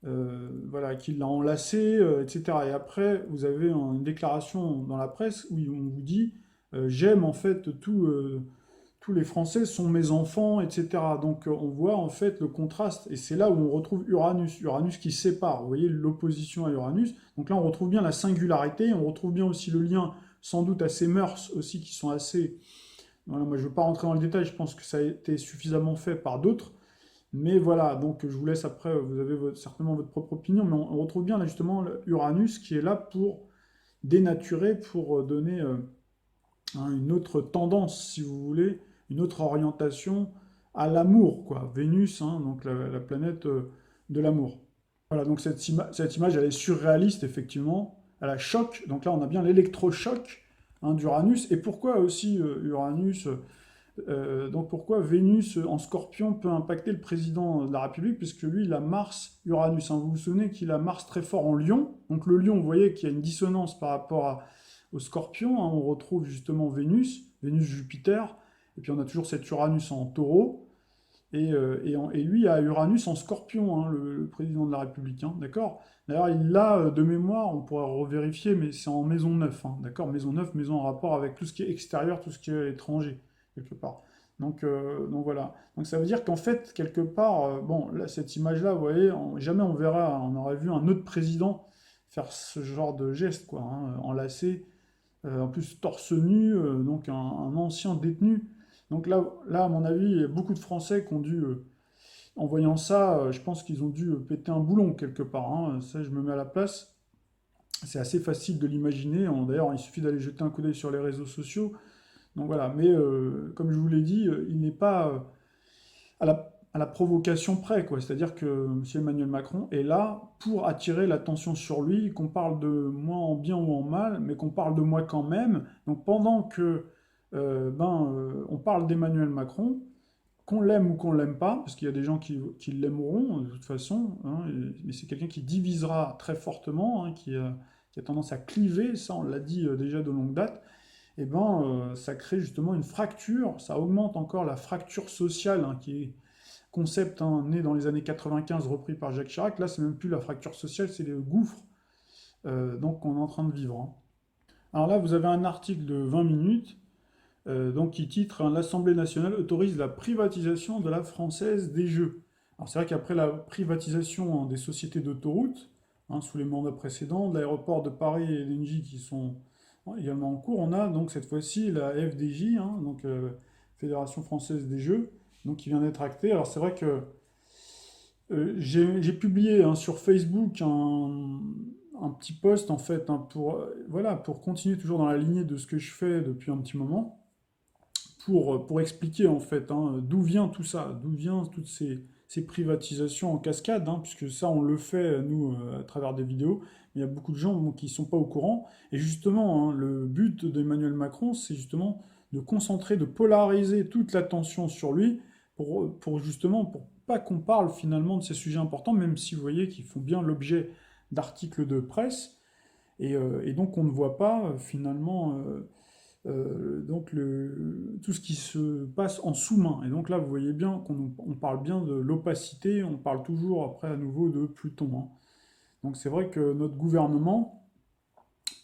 Speaker 1: voilà, qui l'a enlacé, etc. Et après, vous avez une déclaration dans la presse où on vous dit j'aime en fait tous les Français sont mes enfants, etc. Donc on voit en fait le contraste, et c'est là où on retrouve Uranus, Uranus qui sépare, vous voyez l'opposition à Uranus. Donc là on retrouve bien la singularité, on retrouve bien aussi le lien sans doute à ces mœurs aussi qui sont assez... Voilà, moi je ne veux pas rentrer dans le détail, je pense que ça a été suffisamment fait par d'autres, mais voilà, donc je vous laisse après, vous avez certainement votre propre opinion, mais on retrouve bien là justement Uranus qui est là pour dénaturer, pour donner hein, une autre tendance, si vous voulez, une autre orientation à l'amour, quoi. Vénus, hein, donc la planète de l'amour. Voilà, donc cette image, elle est surréaliste, effectivement. Elle a choc. Donc là, on a bien l'électrochoc hein, d'Uranus. Et pourquoi aussi Uranus donc pourquoi Vénus en Scorpion peut impacter le président de la République, puisque lui, il a Mars, Uranus. Hein. Vous vous souvenez qu'il a Mars très fort en Lion. Donc le Lion, vous voyez qu'il y a une dissonance par rapport au Scorpion. Hein. On retrouve justement Vénus, Vénus-Jupiter. Et puis on a toujours cet Uranus en Taureau. Et lui a Uranus en Scorpion, hein, le président de la République. Hein, d'accord. D'ailleurs, il l'a de mémoire, on pourra revérifier, mais c'est en maison 9. Hein, d'accord. Maison 9, maison en rapport avec tout ce qui est extérieur, tout ce qui est étranger quelque part. Donc voilà. Donc ça veut dire qu'en fait, quelque part, bon, là, cette image-là, vous voyez, jamais on verra, on aurait vu un autre président faire ce genre de geste, quoi, hein, enlacé, en plus torse nu, donc un ancien détenu. Donc là, à mon avis, il y a beaucoup de Français qui ont dû, en voyant ça, je pense qu'ils ont dû péter un boulon quelque part. Hein. Ça, je me mets à la place. C'est assez facile de l'imaginer. D'ailleurs, il suffit d'aller jeter un coup d'œil sur les réseaux sociaux. Donc voilà, mais comme je vous l'ai dit, il n'est pas à la provocation près, quoi. C'est-à-dire que M. Emmanuel Macron est là pour attirer l'attention sur lui, qu'on parle de moi en bien ou en mal, mais qu'on parle de moi quand même. Donc pendant que on parle d'Emmanuel Macron, qu'on l'aime ou qu'on l'aime pas, parce qu'il y a des gens qui l'aimeront de toute façon, hein, mais c'est quelqu'un qui divisera très fortement, hein, qui a tendance à cliver, ça on l'a dit déjà de longue date, et ça crée justement une fracture, ça augmente encore la fracture sociale, hein, qui est concept hein, né dans les années 95, repris par Jacques Chirac. Là, c'est même plus la fracture sociale, c'est le gouffre donc qu'on est en train de vivre. Hein. Alors là, vous avez un article de 20 minutes donc qui titre hein, L'Assemblée nationale autorise la privatisation de la Française des Jeux. Alors c'est vrai qu'après la privatisation hein, des sociétés d'autoroutes, hein, sous les mandats précédents, de l'aéroport de Paris et l'Engie qui sont également en cours, on a donc cette fois-ci la FDJ, hein, donc Fédération française des Jeux, donc qui vient d'être actée. Alors c'est vrai que j'ai publié hein, sur Facebook un petit post en fait hein, voilà, pour continuer toujours dans la lignée de ce que je fais depuis un petit moment pour expliquer en fait hein, d'où vient tout ça, d'où viennent toutes ces privatisations en cascade, hein, puisque ça on le fait nous à travers des vidéos, mais il y a beaucoup de gens bon, qui ne sont pas au courant. Et justement, hein, le but d'Emmanuel Macron, c'est justement de concentrer, de polariser toute l'attention sur lui, pour justement pas qu'on parle finalement de ces sujets importants, même si vous voyez qu'ils font bien l'objet d'articles de presse, et donc on ne voit pas finalement donc tout ce qui se passe en sous-main. Et donc là, vous voyez bien qu'on parle bien de l'opacité, on parle toujours après à nouveau de Pluton, hein. Donc c'est vrai que notre gouvernement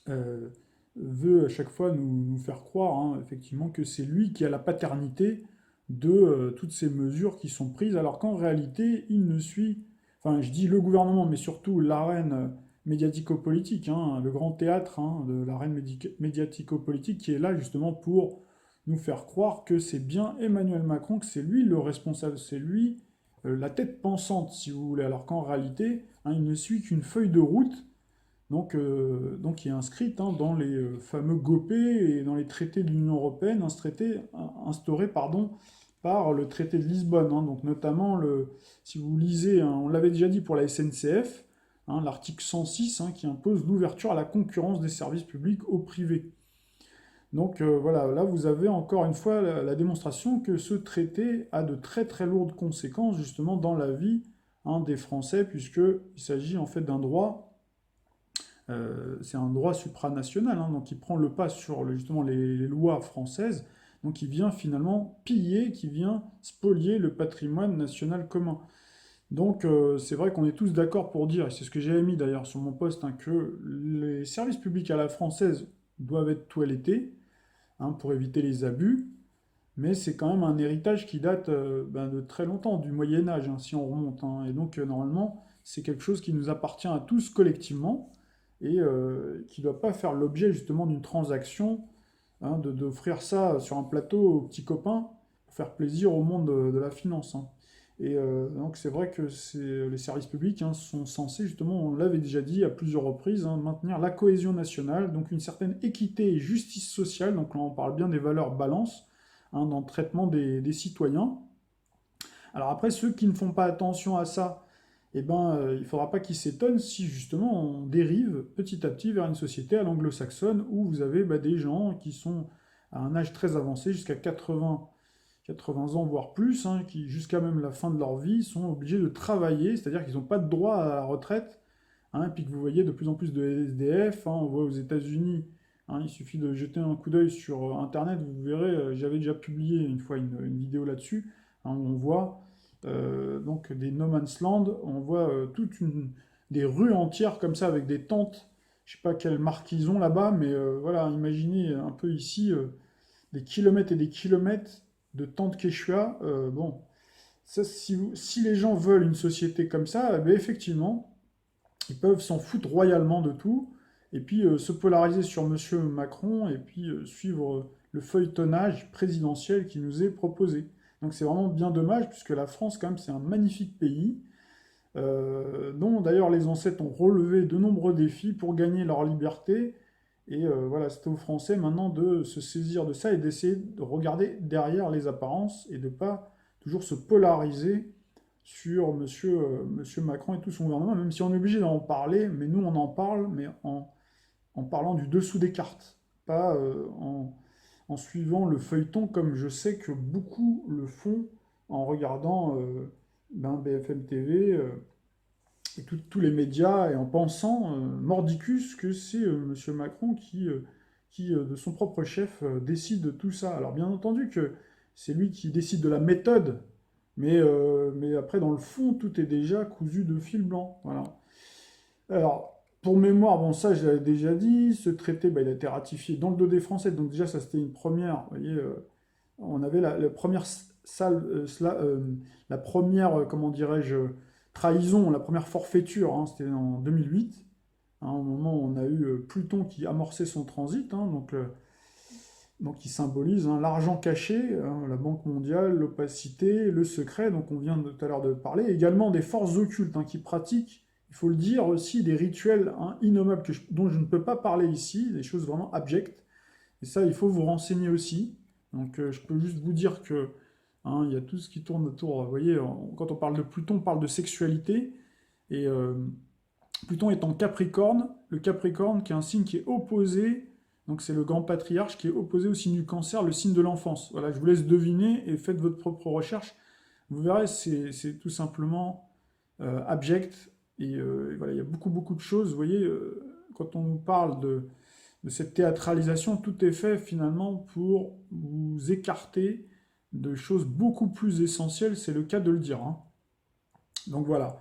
Speaker 1: euh, veut à chaque fois nous faire croire, hein, effectivement, que c'est lui qui a la paternité de toutes ces mesures qui sont prises, alors qu'en réalité, il ne suit, enfin je dis le gouvernement, mais surtout l'arène médiatico-politique, hein, le grand théâtre, hein, de l'arène médiatico-politique qui est là justement pour nous faire croire que c'est bien Emmanuel Macron, que c'est lui le responsable, c'est lui la tête pensante, si vous voulez, alors qu'en réalité, hein, il ne suit qu'une feuille de route donc qui est inscrite, hein, dans les fameux GOPÉ et dans les traités de l'Union européenne, instauré pardon, par le traité de Lisbonne, hein, donc notamment, si vous lisez, hein, on l'avait déjà dit pour la SNCF, hein, l'article 106, hein, qui impose l'ouverture à la concurrence des services publics au privé. Donc voilà, là vous avez encore une fois la démonstration que ce traité a de très très lourdes conséquences justement dans la vie, hein, des Français, puisqu'il s'agit en fait d'un droit, c'est un droit supranational, hein, donc il prend le pas sur justement les lois françaises, donc il vient finalement piller, qui vient spolier le patrimoine national commun. Donc c'est vrai qu'on est tous d'accord pour dire, et c'est ce que j'ai mis d'ailleurs sur mon poste, hein, que les services publics à la française doivent être toilettés, hein, pour éviter les abus, mais c'est quand même un héritage qui date de très longtemps, du Moyen Âge, hein, si on remonte, hein. Et donc normalement, c'est quelque chose qui nous appartient à tous collectivement, et qui ne doit pas faire l'objet justement d'une transaction, hein, d'offrir ça sur un plateau aux petits copains pour faire plaisir au monde de la finance, hein. Et donc c'est vrai que les services publics, hein, sont censés justement, on l'avait déjà dit à plusieurs reprises, hein, maintenir la cohésion nationale, donc une certaine équité et justice sociale, donc là on parle bien des valeurs balance, hein, dans le traitement des citoyens. Alors après, ceux qui ne font pas attention à ça, eh ben, il ne faudra pas qu'ils s'étonnent si justement on dérive petit à petit vers une société à l'anglo-saxonne où vous avez des gens qui sont à un âge très avancé, jusqu'à 80 ans, voire plus, hein, qui jusqu'à même la fin de leur vie sont obligés de travailler, c'est-à-dire qu'ils n'ont pas de droit à la retraite, hein, et puis que vous voyez de plus en plus de SDF, hein, on voit aux États-Unis, hein, il suffit de jeter un coup d'œil sur Internet, vous verrez, j'avais déjà publié une fois une vidéo là-dessus, hein, où on voit donc des no man's land, on voit des rues entières comme ça avec des tentes, je sais pas quelle marque ils ont là-bas, mais voilà, imaginez un peu ici des kilomètres et des kilomètres de tentes Quechua. Bon, ça, si les gens veulent une société comme ça, eh bien, effectivement, ils peuvent s'en foutre royalement de tout, et puis se polariser sur Monsieur Macron, et puis suivre le feuilletonnage présidentiel qui nous est proposé. Donc c'est vraiment bien dommage, puisque la France, quand même, c'est un magnifique pays, dont d'ailleurs les ancêtres ont relevé de nombreux défis pour gagner leur liberté. Et voilà, c'est aux Français maintenant de se saisir de ça et d'essayer de regarder derrière les apparences et de ne pas toujours se polariser sur monsieur Macron et tout son gouvernement, même si on est obligé d'en parler, mais nous on en parle, mais en parlant du dessous des cartes, pas en suivant le feuilleton comme je sais que beaucoup le font en regardant BFM TV, et tous les médias, et en pensant, mordicus, que c'est M. Macron qui de son propre chef, décide de tout ça. Alors bien entendu que c'est lui qui décide de la méthode, mais après, dans le fond, tout est déjà cousu de fil blanc. Voilà. Alors, pour mémoire, bon, ça, je l'avais déjà dit, ce traité, il a été ratifié dans le dos des Français, donc déjà, ça, c'était une première. Vous voyez, on avait la première salle, la première, comment dirais-je, trahison, la première forfaiture, hein, c'était en 2008, hein, au moment où on a eu Pluton qui amorçait son transit, hein, donc qui symbolise, hein, l'argent caché, hein, la Banque mondiale, l'opacité, le secret, donc on vient tout à l'heure de parler, également des forces occultes, hein, qui pratiquent, il faut le dire aussi, des rituels, hein, innommables dont je ne peux pas parler ici, des choses vraiment abjectes, et ça, il faut vous renseigner aussi. Donc je peux juste vous dire que, hein, il y a tout ce qui tourne autour. Vous voyez, quand on parle de Pluton, on parle de sexualité. Et Pluton est en Capricorne. Le Capricorne, qui est un signe qui est opposé. Donc c'est le grand patriarche qui est opposé au signe du Cancer, le signe de l'enfance. Voilà, je vous laisse deviner et faites votre propre recherche. Vous verrez, c'est tout simplement abject. Et voilà, il y a beaucoup, beaucoup de choses. Vous voyez, quand on nous parle de cette théâtralisation, tout est fait finalement pour vous écarter de choses beaucoup plus essentielles, c'est le cas de le dire, hein. Donc voilà.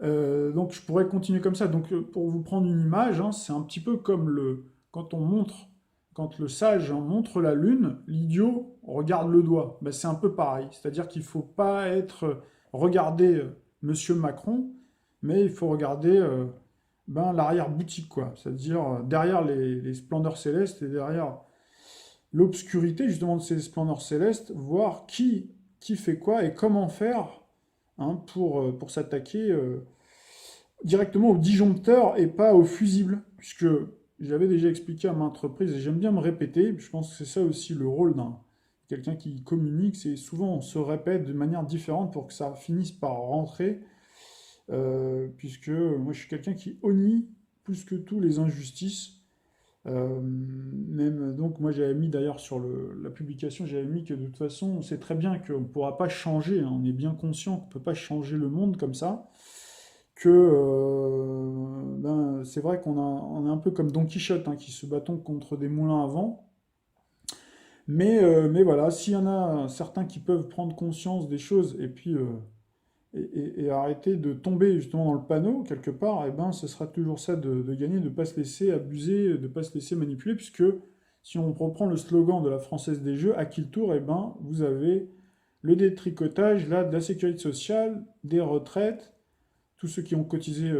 Speaker 1: Donc je pourrais continuer comme ça. Donc pour vous prendre une image, hein, c'est un petit peu comme quand on montre, quand le sage hein, montre la lune, l'idiot regarde le doigt. Ben, c'est un peu pareil. C'est-à-dire qu'il ne faut pas être regarder Monsieur Macron, mais il faut regarder ben, l'arrière-boutique, quoi. C'est-à-dire derrière les splendeurs célestes et derrière l'obscurité justement de ces splendeurs célestes, voir qui fait quoi et comment faire hein, pour s'attaquer directement au disjoncteur et pas au fusible, puisque j'avais déjà expliqué à ma entreprise, et j'aime bien me répéter, je pense que c'est ça aussi le rôle d'un quelqu'un qui communique, c'est souvent on se répète de manière différente pour que ça finisse par rentrer, puisque moi je suis quelqu'un qui honnie plus que tout les injustices. Même donc moi j'avais mis d'ailleurs sur la publication, j'avais mis que de toute façon on sait très bien qu'on ne pourra pas changer, hein, on est bien conscient qu'on ne peut pas changer le monde comme ça, que ben, c'est vrai on est un peu comme Don Quichotte hein, qui se battent contre des moulins à vent. Mais voilà, s'il y en a certains qui peuvent prendre conscience des choses et puis et arrêter de tomber justement dans le panneau quelque part, et ben ce sera toujours ça de gagner, de ne pas se laisser abuser, de ne pas se laisser manipuler, puisque si on reprend le slogan de la Française des Jeux, à qui le tour, et ben vous avez le détricotage là, de la sécurité sociale, des retraites, tous ceux qui ont cotisé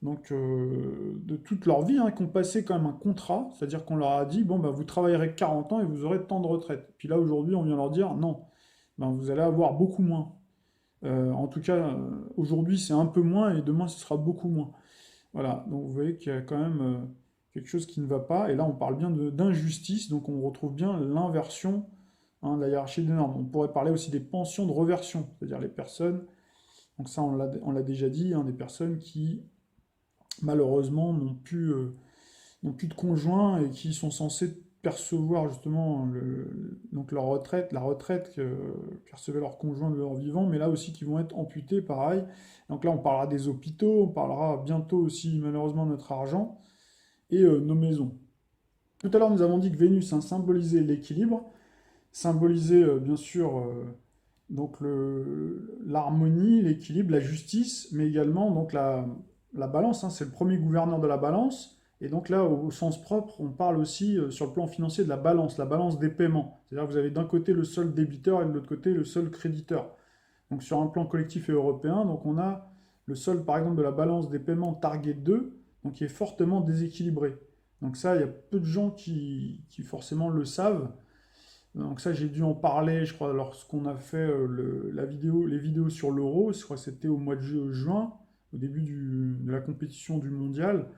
Speaker 1: de toute leur vie, hein, qui ont passé quand même un contrat, c'est-à-dire qu'on leur a dit, bon, bah, vous travaillerez 40 ans et vous aurez tant de retraite. Puis là, aujourd'hui, on vient leur dire, non, ben, vous allez avoir beaucoup moins. En tout cas, aujourd'hui, c'est un peu moins et demain, ce sera beaucoup moins. Voilà, donc vous voyez qu'il y a quand même quelque chose qui ne va pas. Et là, on parle bien d'injustice, donc on retrouve bien l'inversion hein, de la hiérarchie des normes. On pourrait parler aussi des pensions de reversion, c'est-à-dire les personnes, donc ça, on l'a déjà dit, hein, des personnes qui malheureusement n'ont plus de conjoint et qui sont censés percevoir justement donc leur retraite, la retraite que percevaient leurs conjoints de leur vivant, mais là aussi qui vont être amputés, pareil. Donc là, on parlera des hôpitaux, on parlera bientôt aussi malheureusement de notre argent et nos maisons. Tout à l'heure, nous avons dit que Vénus hein, symbolisait l'équilibre, symbolisait bien sûr donc l'harmonie, l'équilibre, la justice, mais également donc la balance, hein, c'est le premier gouverneur de la balance. Et donc là, au sens propre, on parle aussi sur le plan financier de la balance des paiements. C'est-à-dire que vous avez d'un côté le seul débiteur et de l'autre côté le seul créditeur. Donc sur un plan collectif et européen, donc on a le solde par exemple de la balance des paiements Target 2, donc qui est fortement déséquilibré. Donc ça, il y a peu de gens qui forcément le savent. Donc ça, j'ai dû en parler, je crois, lorsqu'on a fait les vidéos sur l'euro. Je crois que c'était au mois de juin, au début de la compétition du mondial.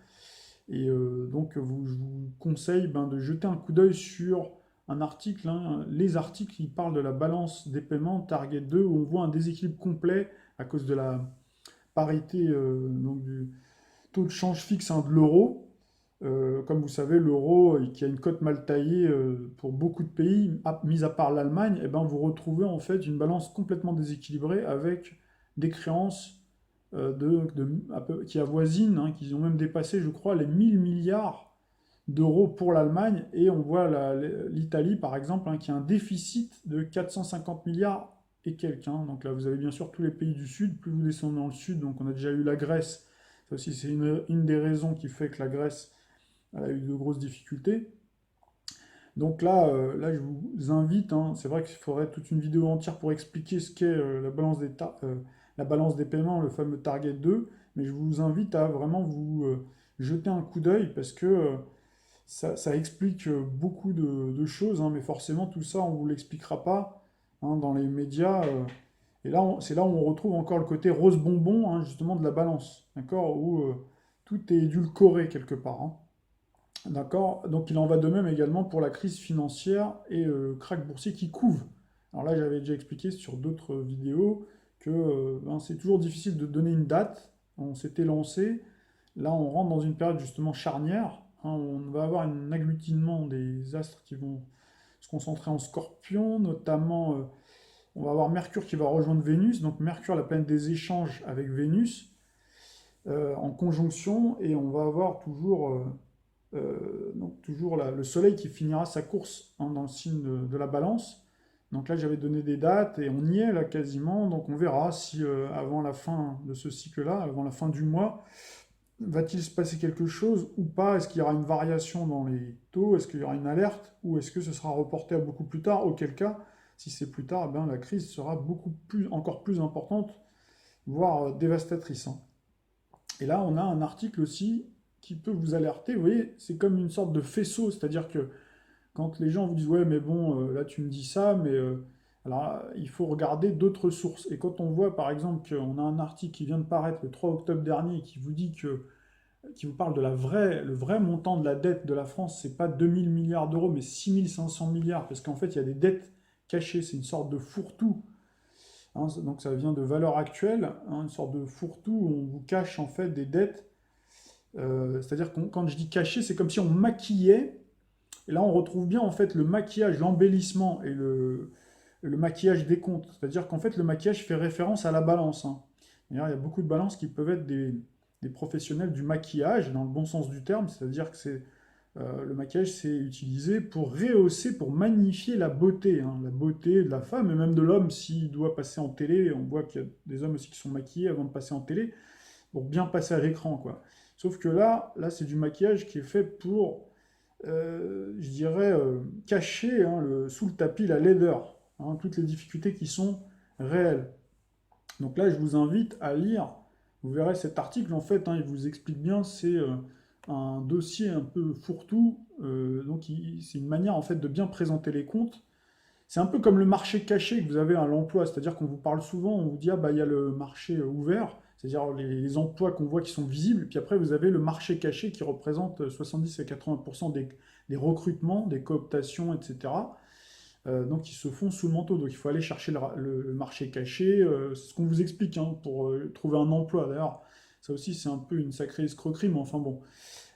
Speaker 1: Et donc, je vous conseille ben, de jeter un coup d'œil sur un article. Hein. Les articles qui parlent de la balance des paiements Target 2, où on voit un déséquilibre complet à cause de la parité donc du taux de change fixe hein, de l'euro. Comme vous savez, l'euro, qui a une cote mal taillée pour beaucoup de pays, mis à part l'Allemagne, eh ben, vous retrouvez en fait une balance complètement déséquilibrée avec des créances qui avoisinent, hein, qui ont même dépassé, je crois, les 1000 milliards d'euros pour l'Allemagne. Et on voit l'Italie, par exemple, hein, qui a un déficit de 450 milliards et quelques. Hein. Donc là, vous avez bien sûr tous les pays du Sud. Plus vous descendez dans le Sud, donc on a déjà eu la Grèce. Ça aussi, c'est une des raisons qui fait que la Grèce elle a eu de grosses difficultés. Donc là je vous invite, hein, c'est vrai qu'il faudrait toute une vidéo entière pour expliquer ce qu'est la balance des paiements, le fameux Target 2, mais je vous invite à vraiment vous jeter un coup d'œil parce que ça explique beaucoup de choses, hein, mais forcément tout ça on ne vous l'expliquera pas hein, dans les médias. Et là, c'est là où on retrouve encore le côté rose bonbon, hein, justement, de la balance, d'accord, où tout est édulcoré quelque part. Hein. D'accord? Donc il en va de même également pour la crise financière et krach boursier qui couve. Alors là, j'avais déjà expliqué sur d'autres vidéos que ben, c'est toujours difficile de donner une date. On s'était lancé. Là, on rentre dans une période justement charnière. Hein, on va avoir un agglutinement des astres qui vont se concentrer en scorpion, notamment on va avoir Mercure qui va rejoindre Vénus, donc Mercure, la planète des échanges avec Vénus, en conjonction, et on va avoir donc toujours le Soleil qui finira sa course hein, dans le signe de la Balance. Donc là, j'avais donné des dates et on y est là quasiment. Donc on verra si avant la fin de ce cycle-là, avant la fin du mois, va-t-il se passer quelque chose ou pas? Est-ce qu'il y aura une variation dans les taux? Est-ce qu'il y aura une alerte? Ou est-ce que ce sera reporté à beaucoup plus tard? Auquel cas, si c'est plus tard, eh ben, la crise sera encore plus importante, voire dévastatrice, hein. Et là, on a un article aussi qui peut vous alerter. Vous voyez, c'est comme une sorte de faisceau, c'est-à-dire que quand les gens vous disent ouais, mais bon, là tu me dis ça, mais alors il faut regarder d'autres sources. Et quand on voit par exemple qu'on a un article qui vient de paraître le 3 octobre dernier qui vous dit qui vous parle de le vrai montant de la dette de la France, c'est pas 2000 milliards d'euros, mais 6500 milliards, parce qu'en fait il y a des dettes cachées, c'est une sorte de fourre-tout. Hein, donc ça vient de valeurs actuelles, hein, une sorte de fourre-tout où on vous cache en fait des dettes. C'est-à-dire que quand je dis caché, c'est comme si on maquillait. Et là, on retrouve bien en fait le maquillage, l'embellissement et le maquillage des comptes. C'est-à-dire qu'en fait, le maquillage fait référence à la balance, hein. D'ailleurs, il y a beaucoup de balances qui peuvent être des professionnels du maquillage, dans le bon sens du terme. C'est-à-dire que le maquillage, c'est utilisé pour rehausser, pour magnifier la beauté, hein, la beauté de la femme et même de l'homme s'il doit passer en télé. On voit qu'il y a des hommes aussi qui sont maquillés avant de passer en télé, pour bien passer à l'écran, quoi. Sauf que là c'est du maquillage qui est fait pour je dirais, cacher hein, sous le tapis la laideur, hein, toutes les difficultés qui sont réelles. Donc là, je vous invite à lire, vous verrez cet article, en fait, hein, il vous explique bien, c'est un dossier un peu fourre-tout, donc c'est une manière en fait de bien présenter les comptes. C'est un peu comme le marché caché que vous avez à l'emploi, c'est-à-dire qu'on vous parle souvent, on vous dit, ah bah il y a le marché ouvert, c'est-à-dire les emplois qu'on voit qui sont visibles, puis après vous avez le marché caché qui représente 70 à 80% des recrutements, des cooptations, etc. Donc qui se font sous le manteau, donc il faut aller chercher le marché caché, c'est ce qu'on vous explique hein, pour trouver un emploi d'ailleurs. Ça aussi c'est un peu une sacrée escroquerie, mais enfin bon.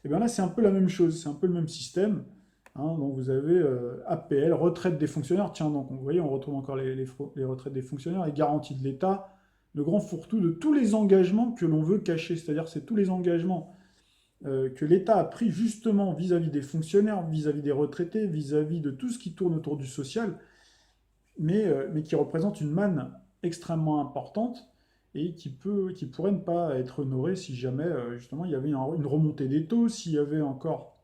Speaker 1: Et bien là c'est un peu la même chose, c'est un peu le même système. Hein, donc vous avez APL, retraite des fonctionnaires. Tiens, donc vous voyez, on retrouve encore les retraites des fonctionnaires, les garanties de l'État, le grand fourre-tout de tous les engagements que l'on veut cacher. C'est-à-dire c'est tous les engagements que l'État a pris justement vis-à-vis des fonctionnaires, vis-à-vis des retraités, vis-à-vis de tout ce qui tourne autour du social, mais qui représente une manne extrêmement importante et qui pourrait ne pas être honorée si jamais justement il y avait une remontée des taux, s'il y avait encore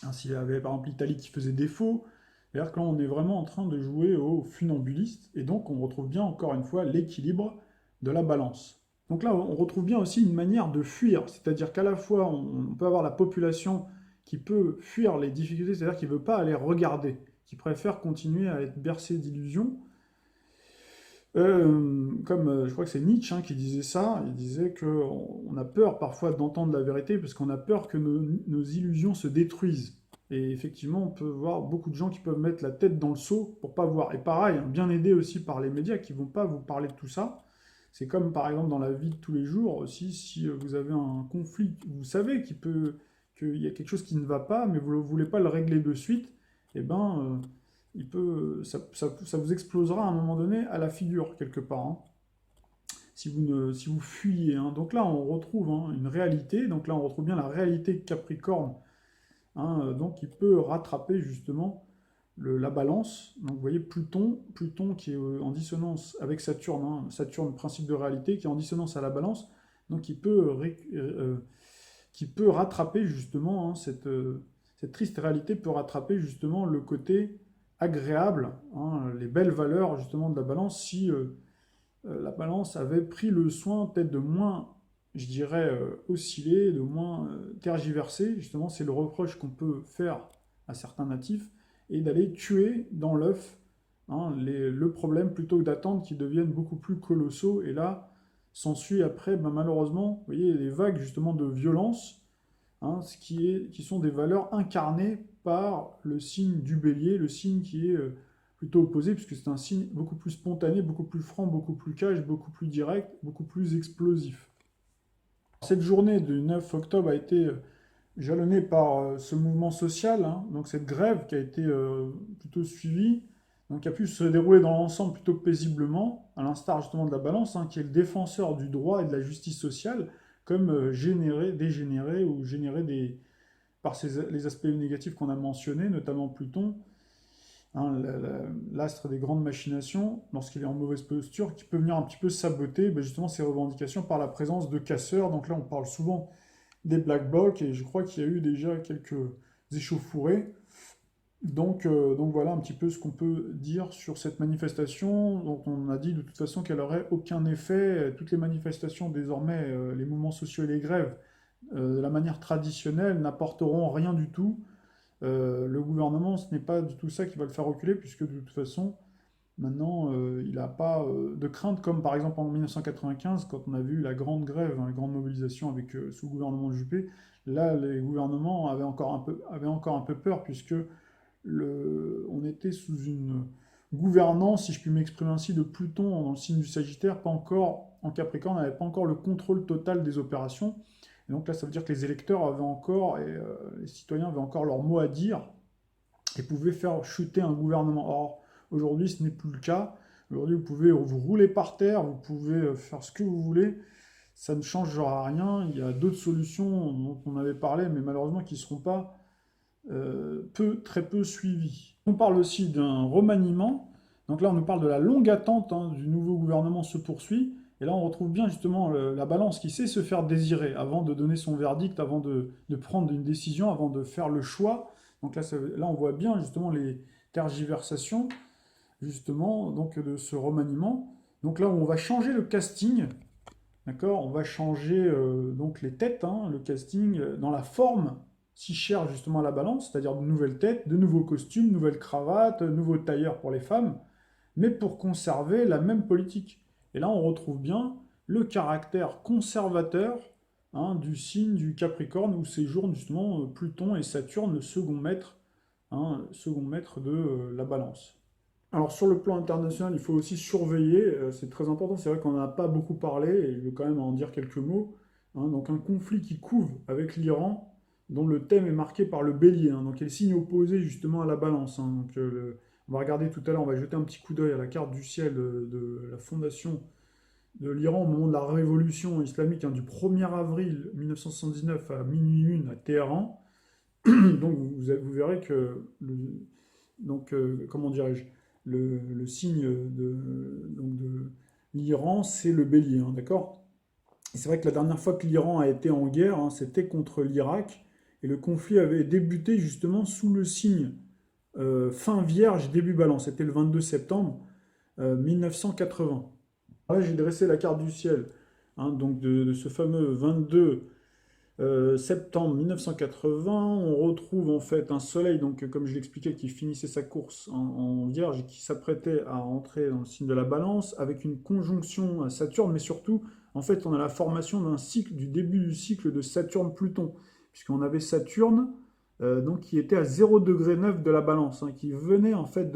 Speaker 1: hein, s'il y avait par exemple l'Italie qui faisait défaut. C'est-à-dire que là, on est vraiment en train de jouer au funambuliste, et donc on retrouve bien encore une fois l'équilibre de la balance. Donc là, on retrouve bien aussi une manière de fuir, c'est-à-dire qu'à la fois, on peut avoir la population qui peut fuir les difficultés, c'est-à-dire qui ne veut pas aller regarder, qui préfère continuer à être bercé d'illusions. Comme je crois que c'est Nietzsche hein, qui disait ça, il disait qu'on a peur parfois d'entendre la vérité parce qu'on a peur que nos illusions se détruisent. Et effectivement, on peut voir beaucoup de gens qui peuvent mettre la tête dans le seau pour pas voir. Et pareil, hein, bien aidé aussi par les médias qui vont pas vous parler de tout ça. C'est comme par exemple dans la vie de tous les jours aussi, si vous avez un conflit, vous savez qu'il y a quelque chose qui ne va pas, mais vous ne voulez pas le régler de suite, et ben ça vous explosera à un moment donné à la figure quelque part, hein, si vous fuyez, hein. Donc là, on retrouve hein, une réalité. Donc là, on retrouve bien la réalité de Capricorne, hein, donc il peut rattraper justement la balance. Donc vous voyez Pluton qui est en dissonance avec Saturne, hein, Saturne, principe de réalité, qui est en dissonance à la balance, donc qui peut rattraper justement hein, cette triste réalité peut rattraper justement le côté agréable, hein, les belles valeurs justement de la balance si la balance avait pris le soin peut-être de moins, je dirais, osciller, de moins tergiverser. Justement, c'est le reproche qu'on peut faire à certains natifs, et d'aller tuer dans l'œuf hein, le problème plutôt que d'attendre qu'ils deviennent beaucoup plus colossaux. Et là, s'ensuit après, ben, malheureusement, vous voyez, les vagues justement de violence, hein, qui sont des valeurs incarnées par le signe du bélier, le signe qui est plutôt opposé, puisque c'est un signe beaucoup plus spontané, beaucoup plus franc, beaucoup plus cash, beaucoup plus direct, beaucoup plus explosif. Cette journée du 9 octobre a été jalonnée par ce mouvement social, hein, donc cette grève qui a été plutôt suivie, donc qui a pu se dérouler dans l'ensemble plutôt que paisiblement, à l'instar justement de la balance, hein, qui est le défenseur du droit et de la justice sociale, comme dégénérer ou générer par les aspects négatifs qu'on a mentionnés, notamment Pluton, hein, l'astre des grandes machinations, lorsqu'il est en mauvaise posture, qui peut venir un petit peu saboter justement ses revendications par la présence de casseurs. Donc là, on parle souvent des Black Blocs, et je crois qu'il y a eu déjà quelques échauffourées. Donc voilà un petit peu ce qu'on peut dire sur cette manifestation. Donc on a dit de toute façon qu'elle n'aurait aucun effet. Toutes les manifestations désormais, les mouvements sociaux et les grèves, de la manière traditionnelle, n'apporteront rien du tout. Le gouvernement, ce n'est pas du tout ça qui va le faire reculer, puisque de toute façon, maintenant, il n'a pas de crainte, comme par exemple en 1995, quand on a vu la grande grève, hein, la grande mobilisation sous le gouvernement de Juppé. Là, les gouvernements avaient encore un peu peur, puisque on était sous une gouvernance, si je puis m'exprimer ainsi, de Pluton dans le signe du Sagittaire, pas encore en Capricorne, n'avait pas encore le contrôle total des opérations. Et donc là, ça veut dire que les électeurs avaient encore, et les citoyens avaient encore leur mot à dire, et pouvaient faire chuter un gouvernement. Or, aujourd'hui, ce n'est plus le cas. Aujourd'hui, vous pouvez vous rouler par terre, vous pouvez faire ce que vous voulez, ça ne changera rien. Il y a d'autres solutions dont on avait parlé, mais malheureusement qui ne seront pas très peu suivi. On parle aussi d'un remaniement. Donc là, on nous parle de la longue attente, hein, du nouveau gouvernement se poursuit. Et là, on retrouve bien justement la balance qui sait se faire désirer avant de donner son verdict, avant de prendre une décision, avant de faire le choix. Donc là, on voit bien justement les tergiversations justement donc de ce remaniement. Donc là, où on va changer le casting, d'accord? On va changer donc les têtes, hein, le casting dans la forme si chère justement à la balance, c'est-à-dire de nouvelles têtes, de nouveaux costumes, nouvelles cravates, nouveaux tailleurs pour les femmes, mais pour conserver la même politique. Et là, on retrouve bien le caractère conservateur, hein, du signe du Capricorne, où séjournent justement Pluton et Saturne, le second maître, hein, second maître de la balance. Alors sur le plan international, il faut aussi surveiller, c'est très important, c'est vrai qu'on n'en a pas beaucoup parlé, et je vais quand même en dire quelques mots, hein. Donc un conflit qui couve avec l'Iran, dont le thème est marqué par le bélier, hein, donc il est le signe opposé justement à la balance, hein. Donc, on va regarder tout à l'heure, on va jeter un petit coup d'œil à la carte du ciel de la fondation de l'Iran au moment de la révolution islamique, hein, du 1er avril 1979 à minuit 1 à Téhéran. Donc vous verrez que, comment dirais-je, le signe de l'Iran, c'est le bélier, hein, d'accord? Et c'est vrai que la dernière fois que l'Iran a été en guerre, hein, c'était contre l'Irak, et le conflit avait débuté justement sous le signe fin Vierge, début Balance. C'était le 22 septembre 1980. Là, j'ai dressé la carte du ciel, hein, donc de ce fameux 22 septembre 1980, on retrouve en fait un soleil, donc comme je l'expliquais, qui finissait sa course en Vierge et qui s'apprêtait à entrer dans le signe de la Balance, avec une conjonction à Saturne, mais surtout, en fait, on a la formation d'un cycle, du début du cycle de Saturne-Pluton, puisqu'on avait Saturne, donc qui était à 0,9 de la Balance, hein, qui venait en fait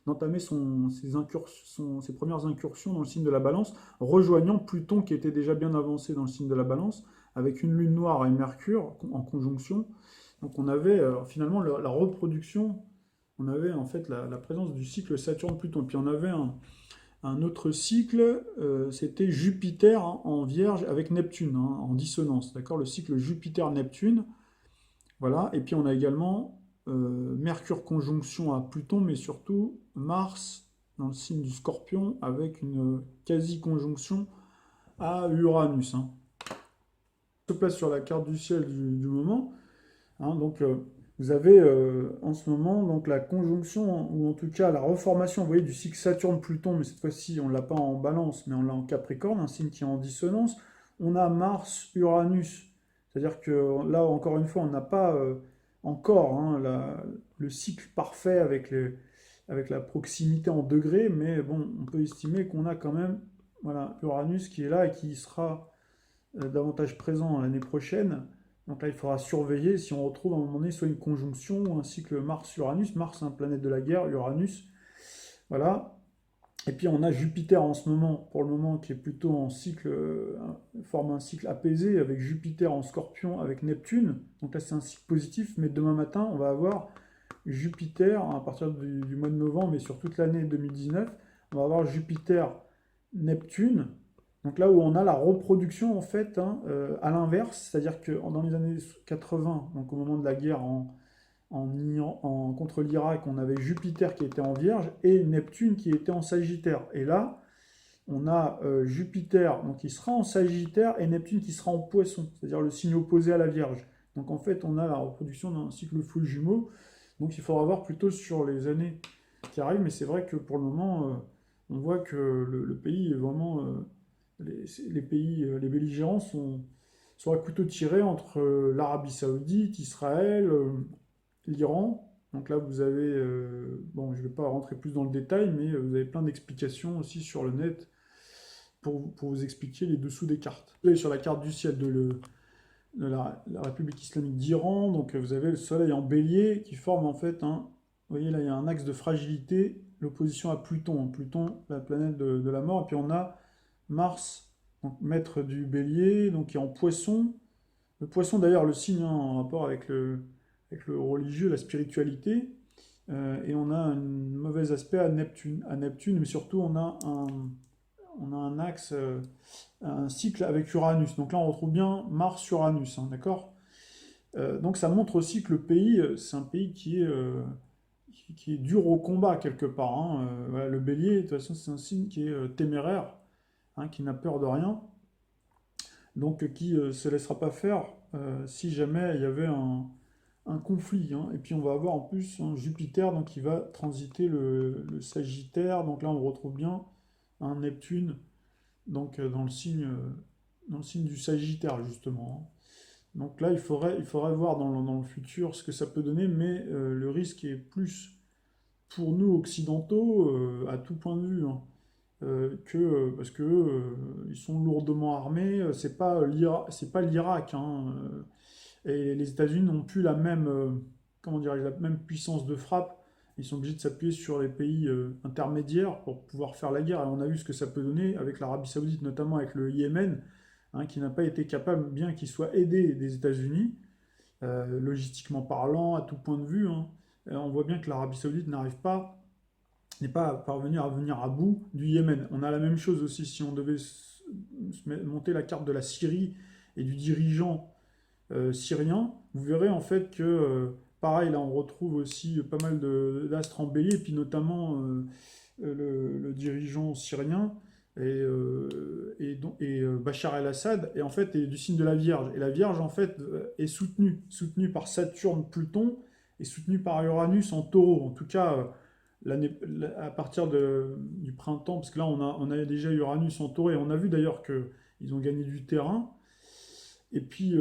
Speaker 1: d'entamer ses premières incursions dans le signe de la Balance, rejoignant Pluton qui était déjà bien avancé dans le signe de la Balance, avec une lune noire et Mercure en conjonction. Donc on avait finalement la reproduction, on avait en fait la présence du cycle Saturne-Pluton. Et puis on avait un autre cycle, c'était Jupiter, hein, en Vierge avec Neptune, hein, en dissonance, d'accord? Le cycle Jupiter-Neptune, voilà. Et puis on a également Mercure conjonction à Pluton, mais surtout Mars dans le signe du Scorpion avec une quasi-conjonction à Uranus, hein. Se place sur la carte du ciel du moment, hein. Donc vous avez en ce moment donc la conjonction, ou en tout cas la reformation, vous voyez, du cycle Saturne-Pluton, mais cette fois-ci on ne l'a pas en balance, mais on l'a en Capricorne, un signe qui est en dissonance. On a Mars-Uranus, c'est-à-dire que là encore une fois on n'a pas encore, hein, le cycle parfait avec la proximité en degrés, mais bon, on peut estimer qu'on a quand même, voilà, Uranus qui est là et qui sera davantage présent l'année prochaine. Donc là, il faudra surveiller si on retrouve à un moment donné soit une conjonction ou un cycle Mars-Uranus. Mars, hein, planète de la guerre, Uranus. Voilà. Et puis on a Jupiter en ce moment, pour le moment, qui est plutôt en cycle, forme un cycle apaisé, avec Jupiter en Scorpion, avec Neptune. Donc là, c'est un cycle positif, mais demain matin, on va avoir Jupiter, à partir du mois de novembre et sur toute l'année 2019, on va avoir Jupiter, Neptune. Donc là où on a la reproduction en fait, hein, à l'inverse, c'est-à-dire que dans les années 80, donc au moment de la guerre contre l'Irak, on avait Jupiter qui était en Vierge et Neptune qui était en Sagittaire. Et là, on a Jupiter donc qui sera en Sagittaire et Neptune qui sera en Poisson, c'est-à-dire le signe opposé à la Vierge. Donc en fait, on a la reproduction d'un cycle fou jumeau. Donc il faudra voir plutôt sur les années qui arrivent, mais c'est vrai que pour le moment, on voit que le pays est vraiment. Les pays, les belligérants sont à couteau tiré entre l'Arabie Saoudite, Israël, l'Iran. Donc là, vous avez. Bon, je ne vais pas rentrer plus dans le détail, mais vous avez plein d'explications aussi sur le net pour vous expliquer les dessous des cartes. Vous avez sur la carte du ciel de la République islamique d'Iran, donc vous avez le soleil en bélier qui forme en fait un. Vous voyez là, il y a un axe de fragilité, l'opposition à Pluton. Pluton, la planète de la mort, et puis on a Mars, donc maître du bélier, donc qui est en poisson. Le poisson, d'ailleurs, le signe hein, en rapport avec le religieux, la spiritualité. Et on a un mauvais aspect à Neptune, mais surtout on a un axe, un cycle avec Uranus. Donc là, on retrouve bien Mars-Uranus, hein, d'accord. Donc ça montre aussi que le pays, c'est un pays qui est dur au combat quelque part, hein. Voilà, le bélier, de toute façon, c'est un signe qui est téméraire, hein, qui n'a peur de rien, donc qui ne se laissera pas faire si jamais il y avait un conflit, hein. Et puis on va avoir en plus un Jupiter donc, qui va transiter le Sagittaire, donc là on retrouve bien un Neptune donc, dans le signe du Sagittaire justement, hein. Donc là il faudrait voir dans le futur ce que ça peut donner, mais le risque est plus pour nous occidentaux, à tout point de vue, hein, parce que ils sont lourdement armés. C'est pas l'Irak, hein, et les États-Unis n'ont plus la même, comment dirais la même puissance de frappe. Ils sont obligés de s'appuyer sur les pays intermédiaires pour pouvoir faire la guerre. Et on a vu ce que ça peut donner avec l'Arabie Saoudite, notamment avec le Yémen, hein, qui n'a pas été capable, bien qu'il soit aidé des États-Unis, logistiquement parlant, à tout point de vue, hein. On voit bien que l'Arabie Saoudite n'est pas parvenu à venir à bout du Yémen. On a la même chose aussi si on devait monter la carte de la Syrie et du dirigeant syrien. Vous verrez en fait que, pareil, là on retrouve aussi pas mal d'astres en bélier, et puis notamment le dirigeant syrien Bachar el-Assad, et en fait est du signe de la Vierge. Et la Vierge en fait est soutenue par Saturne, Pluton, et soutenue par Uranus en taureau. En tout cas, à partir du printemps, parce que là on a déjà Uranus en taureau, et on a vu d'ailleurs qu'ils ont gagné du terrain. Et puis,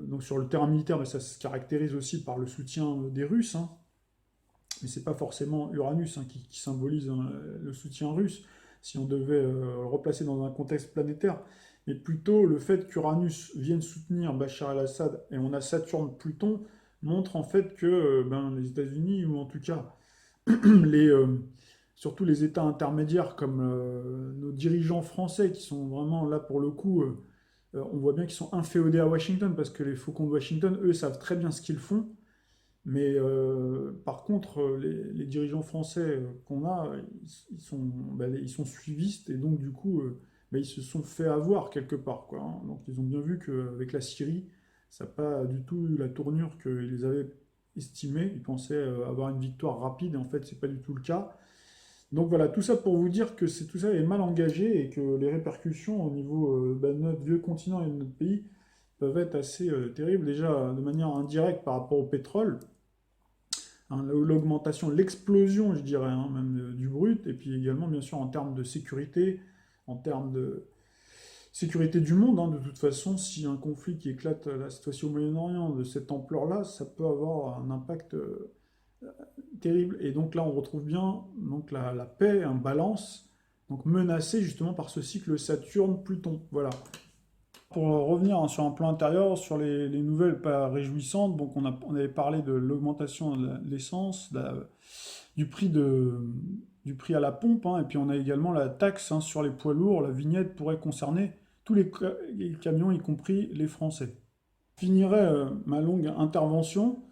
Speaker 1: donc sur le terrain militaire, mais ça se caractérise aussi par le soutien des Russes, hein. Mais c'est pas forcément Uranus hein, qui symbolise hein, le soutien russe, si on devait le replacer dans un contexte planétaire, mais plutôt le fait qu'Uranus vienne soutenir Bachar el-Assad et on a Saturne-Pluton montre en fait que les États-Unis, ou en tout cas les, surtout les États intermédiaires comme nos dirigeants français qui sont vraiment là pour le coup, on voit bien qu'ils sont inféodés à Washington parce que les faucons de Washington, eux, savent très bien ce qu'ils font. Mais par contre, les dirigeants français qu'on a, ils sont suivistes et donc du coup, ils se sont fait avoir quelque part, quoi, hein. Donc ils ont bien vu qu'avec la Syrie, ça n'a pas du tout eu la tournure qu'ils avaient estimé. Ils pensaient avoir une victoire rapide et en fait, c'est pas du tout le cas. Donc voilà, tout ça pour vous dire que tout ça est mal engagé et que les répercussions au niveau de notre vieux continent et de notre pays peuvent être assez terribles. Déjà, de manière indirecte par rapport au pétrole, hein, l'augmentation, l'explosion, je dirais, hein, même du brut, et puis également, bien sûr, en termes de sécurité, en termes de sécurité du monde, hein, de toute façon, si un conflit qui éclate la situation au Moyen-Orient de cette ampleur-là, ça peut avoir un impact terrible. Et donc là, on retrouve bien donc la paix, un balance, donc menacée justement par ce cycle Saturne-Pluton. Voilà. Pour revenir hein, sur un plan intérieur, sur les nouvelles pas réjouissantes, donc on avait parlé de l'augmentation de l'essence, du prix à la pompe, hein, et puis on a également la taxe hein, sur les poids lourds. La vignette pourrait concerner tous les camions, y compris les Français. Je finirai ma longue intervention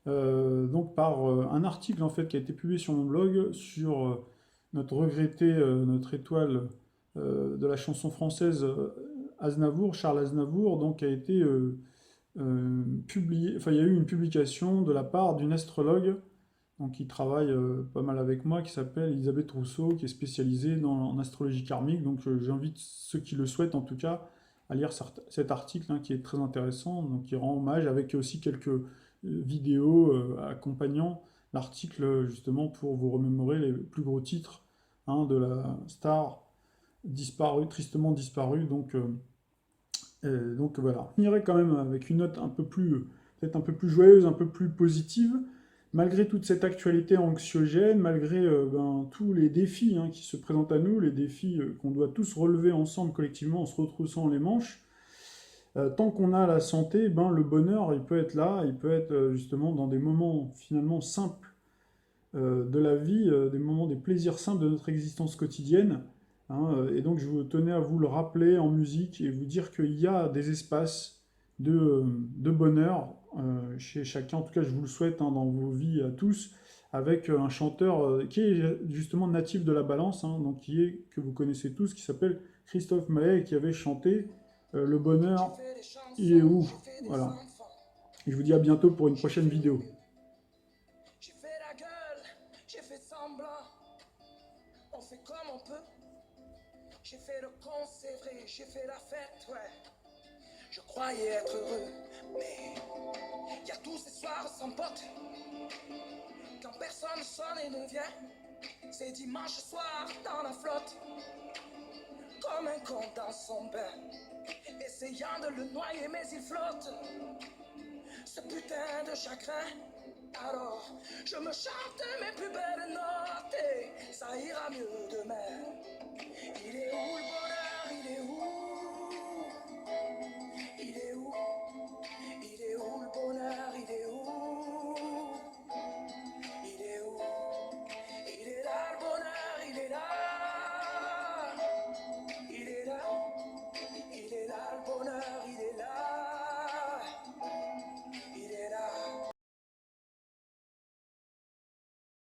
Speaker 1: donc par un article en fait qui a été publié sur mon blog sur notre regretté, notre étoile de la chanson française Aznavour, Charles Aznavour, donc qui a été publié, enfin il y a eu une publication de la part d'une astrologue donc, qui travaille pas mal avec moi, qui s'appelle Elisabeth Rousseau, qui est spécialisée en astrologie karmique. Donc j'invite ceux qui le souhaitent en tout cas à lire cet article hein, qui est très intéressant, donc qui rend hommage avec aussi quelques vidéos accompagnant l'article justement pour vous remémorer les plus gros titres hein, de la star disparue, tristement disparue. Donc voilà, on irait quand même avec une note un peu plus, peut-être un peu plus joyeuse, un peu plus positive, malgré toute cette actualité anxiogène, malgré tous les défis hein, qui se présentent à nous, les défis qu'on doit tous relever ensemble collectivement en se retroussant les manches. Tant qu'on a la santé, le bonheur, il peut être là, il peut être justement dans des moments finalement simples de la vie, des moments, des plaisirs simples de notre existence quotidienne. Hein, et donc je tenais à vous le rappeler en musique et vous dire qu'il y a des espaces de bonheur chez chacun. En tout cas, je vous le souhaite hein, dans vos vies à tous, avec un chanteur qui est justement natif de la Balance, hein, donc que vous connaissez tous, qui s'appelle Christophe Maé et qui avait chanté Le bonheur, il est où? Voilà. Et je vous dis à bientôt pour une prochaine vidéo.
Speaker 2: J'ai fait la gueule, j'ai fait semblant, on fait comme on peut. J'ai fait le con, c'est vrai, j'ai fait la fête, ouais. Je croyais être heureux, mais y a tous ces soirs sans pote, quand personne sonne et ne vient. C'est dimanche soir dans la flotte, comme un con dans son bain, essayant de le noyer mais il flotte. Ce putain de chagrin. Alors, je me chante mes plus belles notes et ça ira mieux demain. Il est où le bonheur?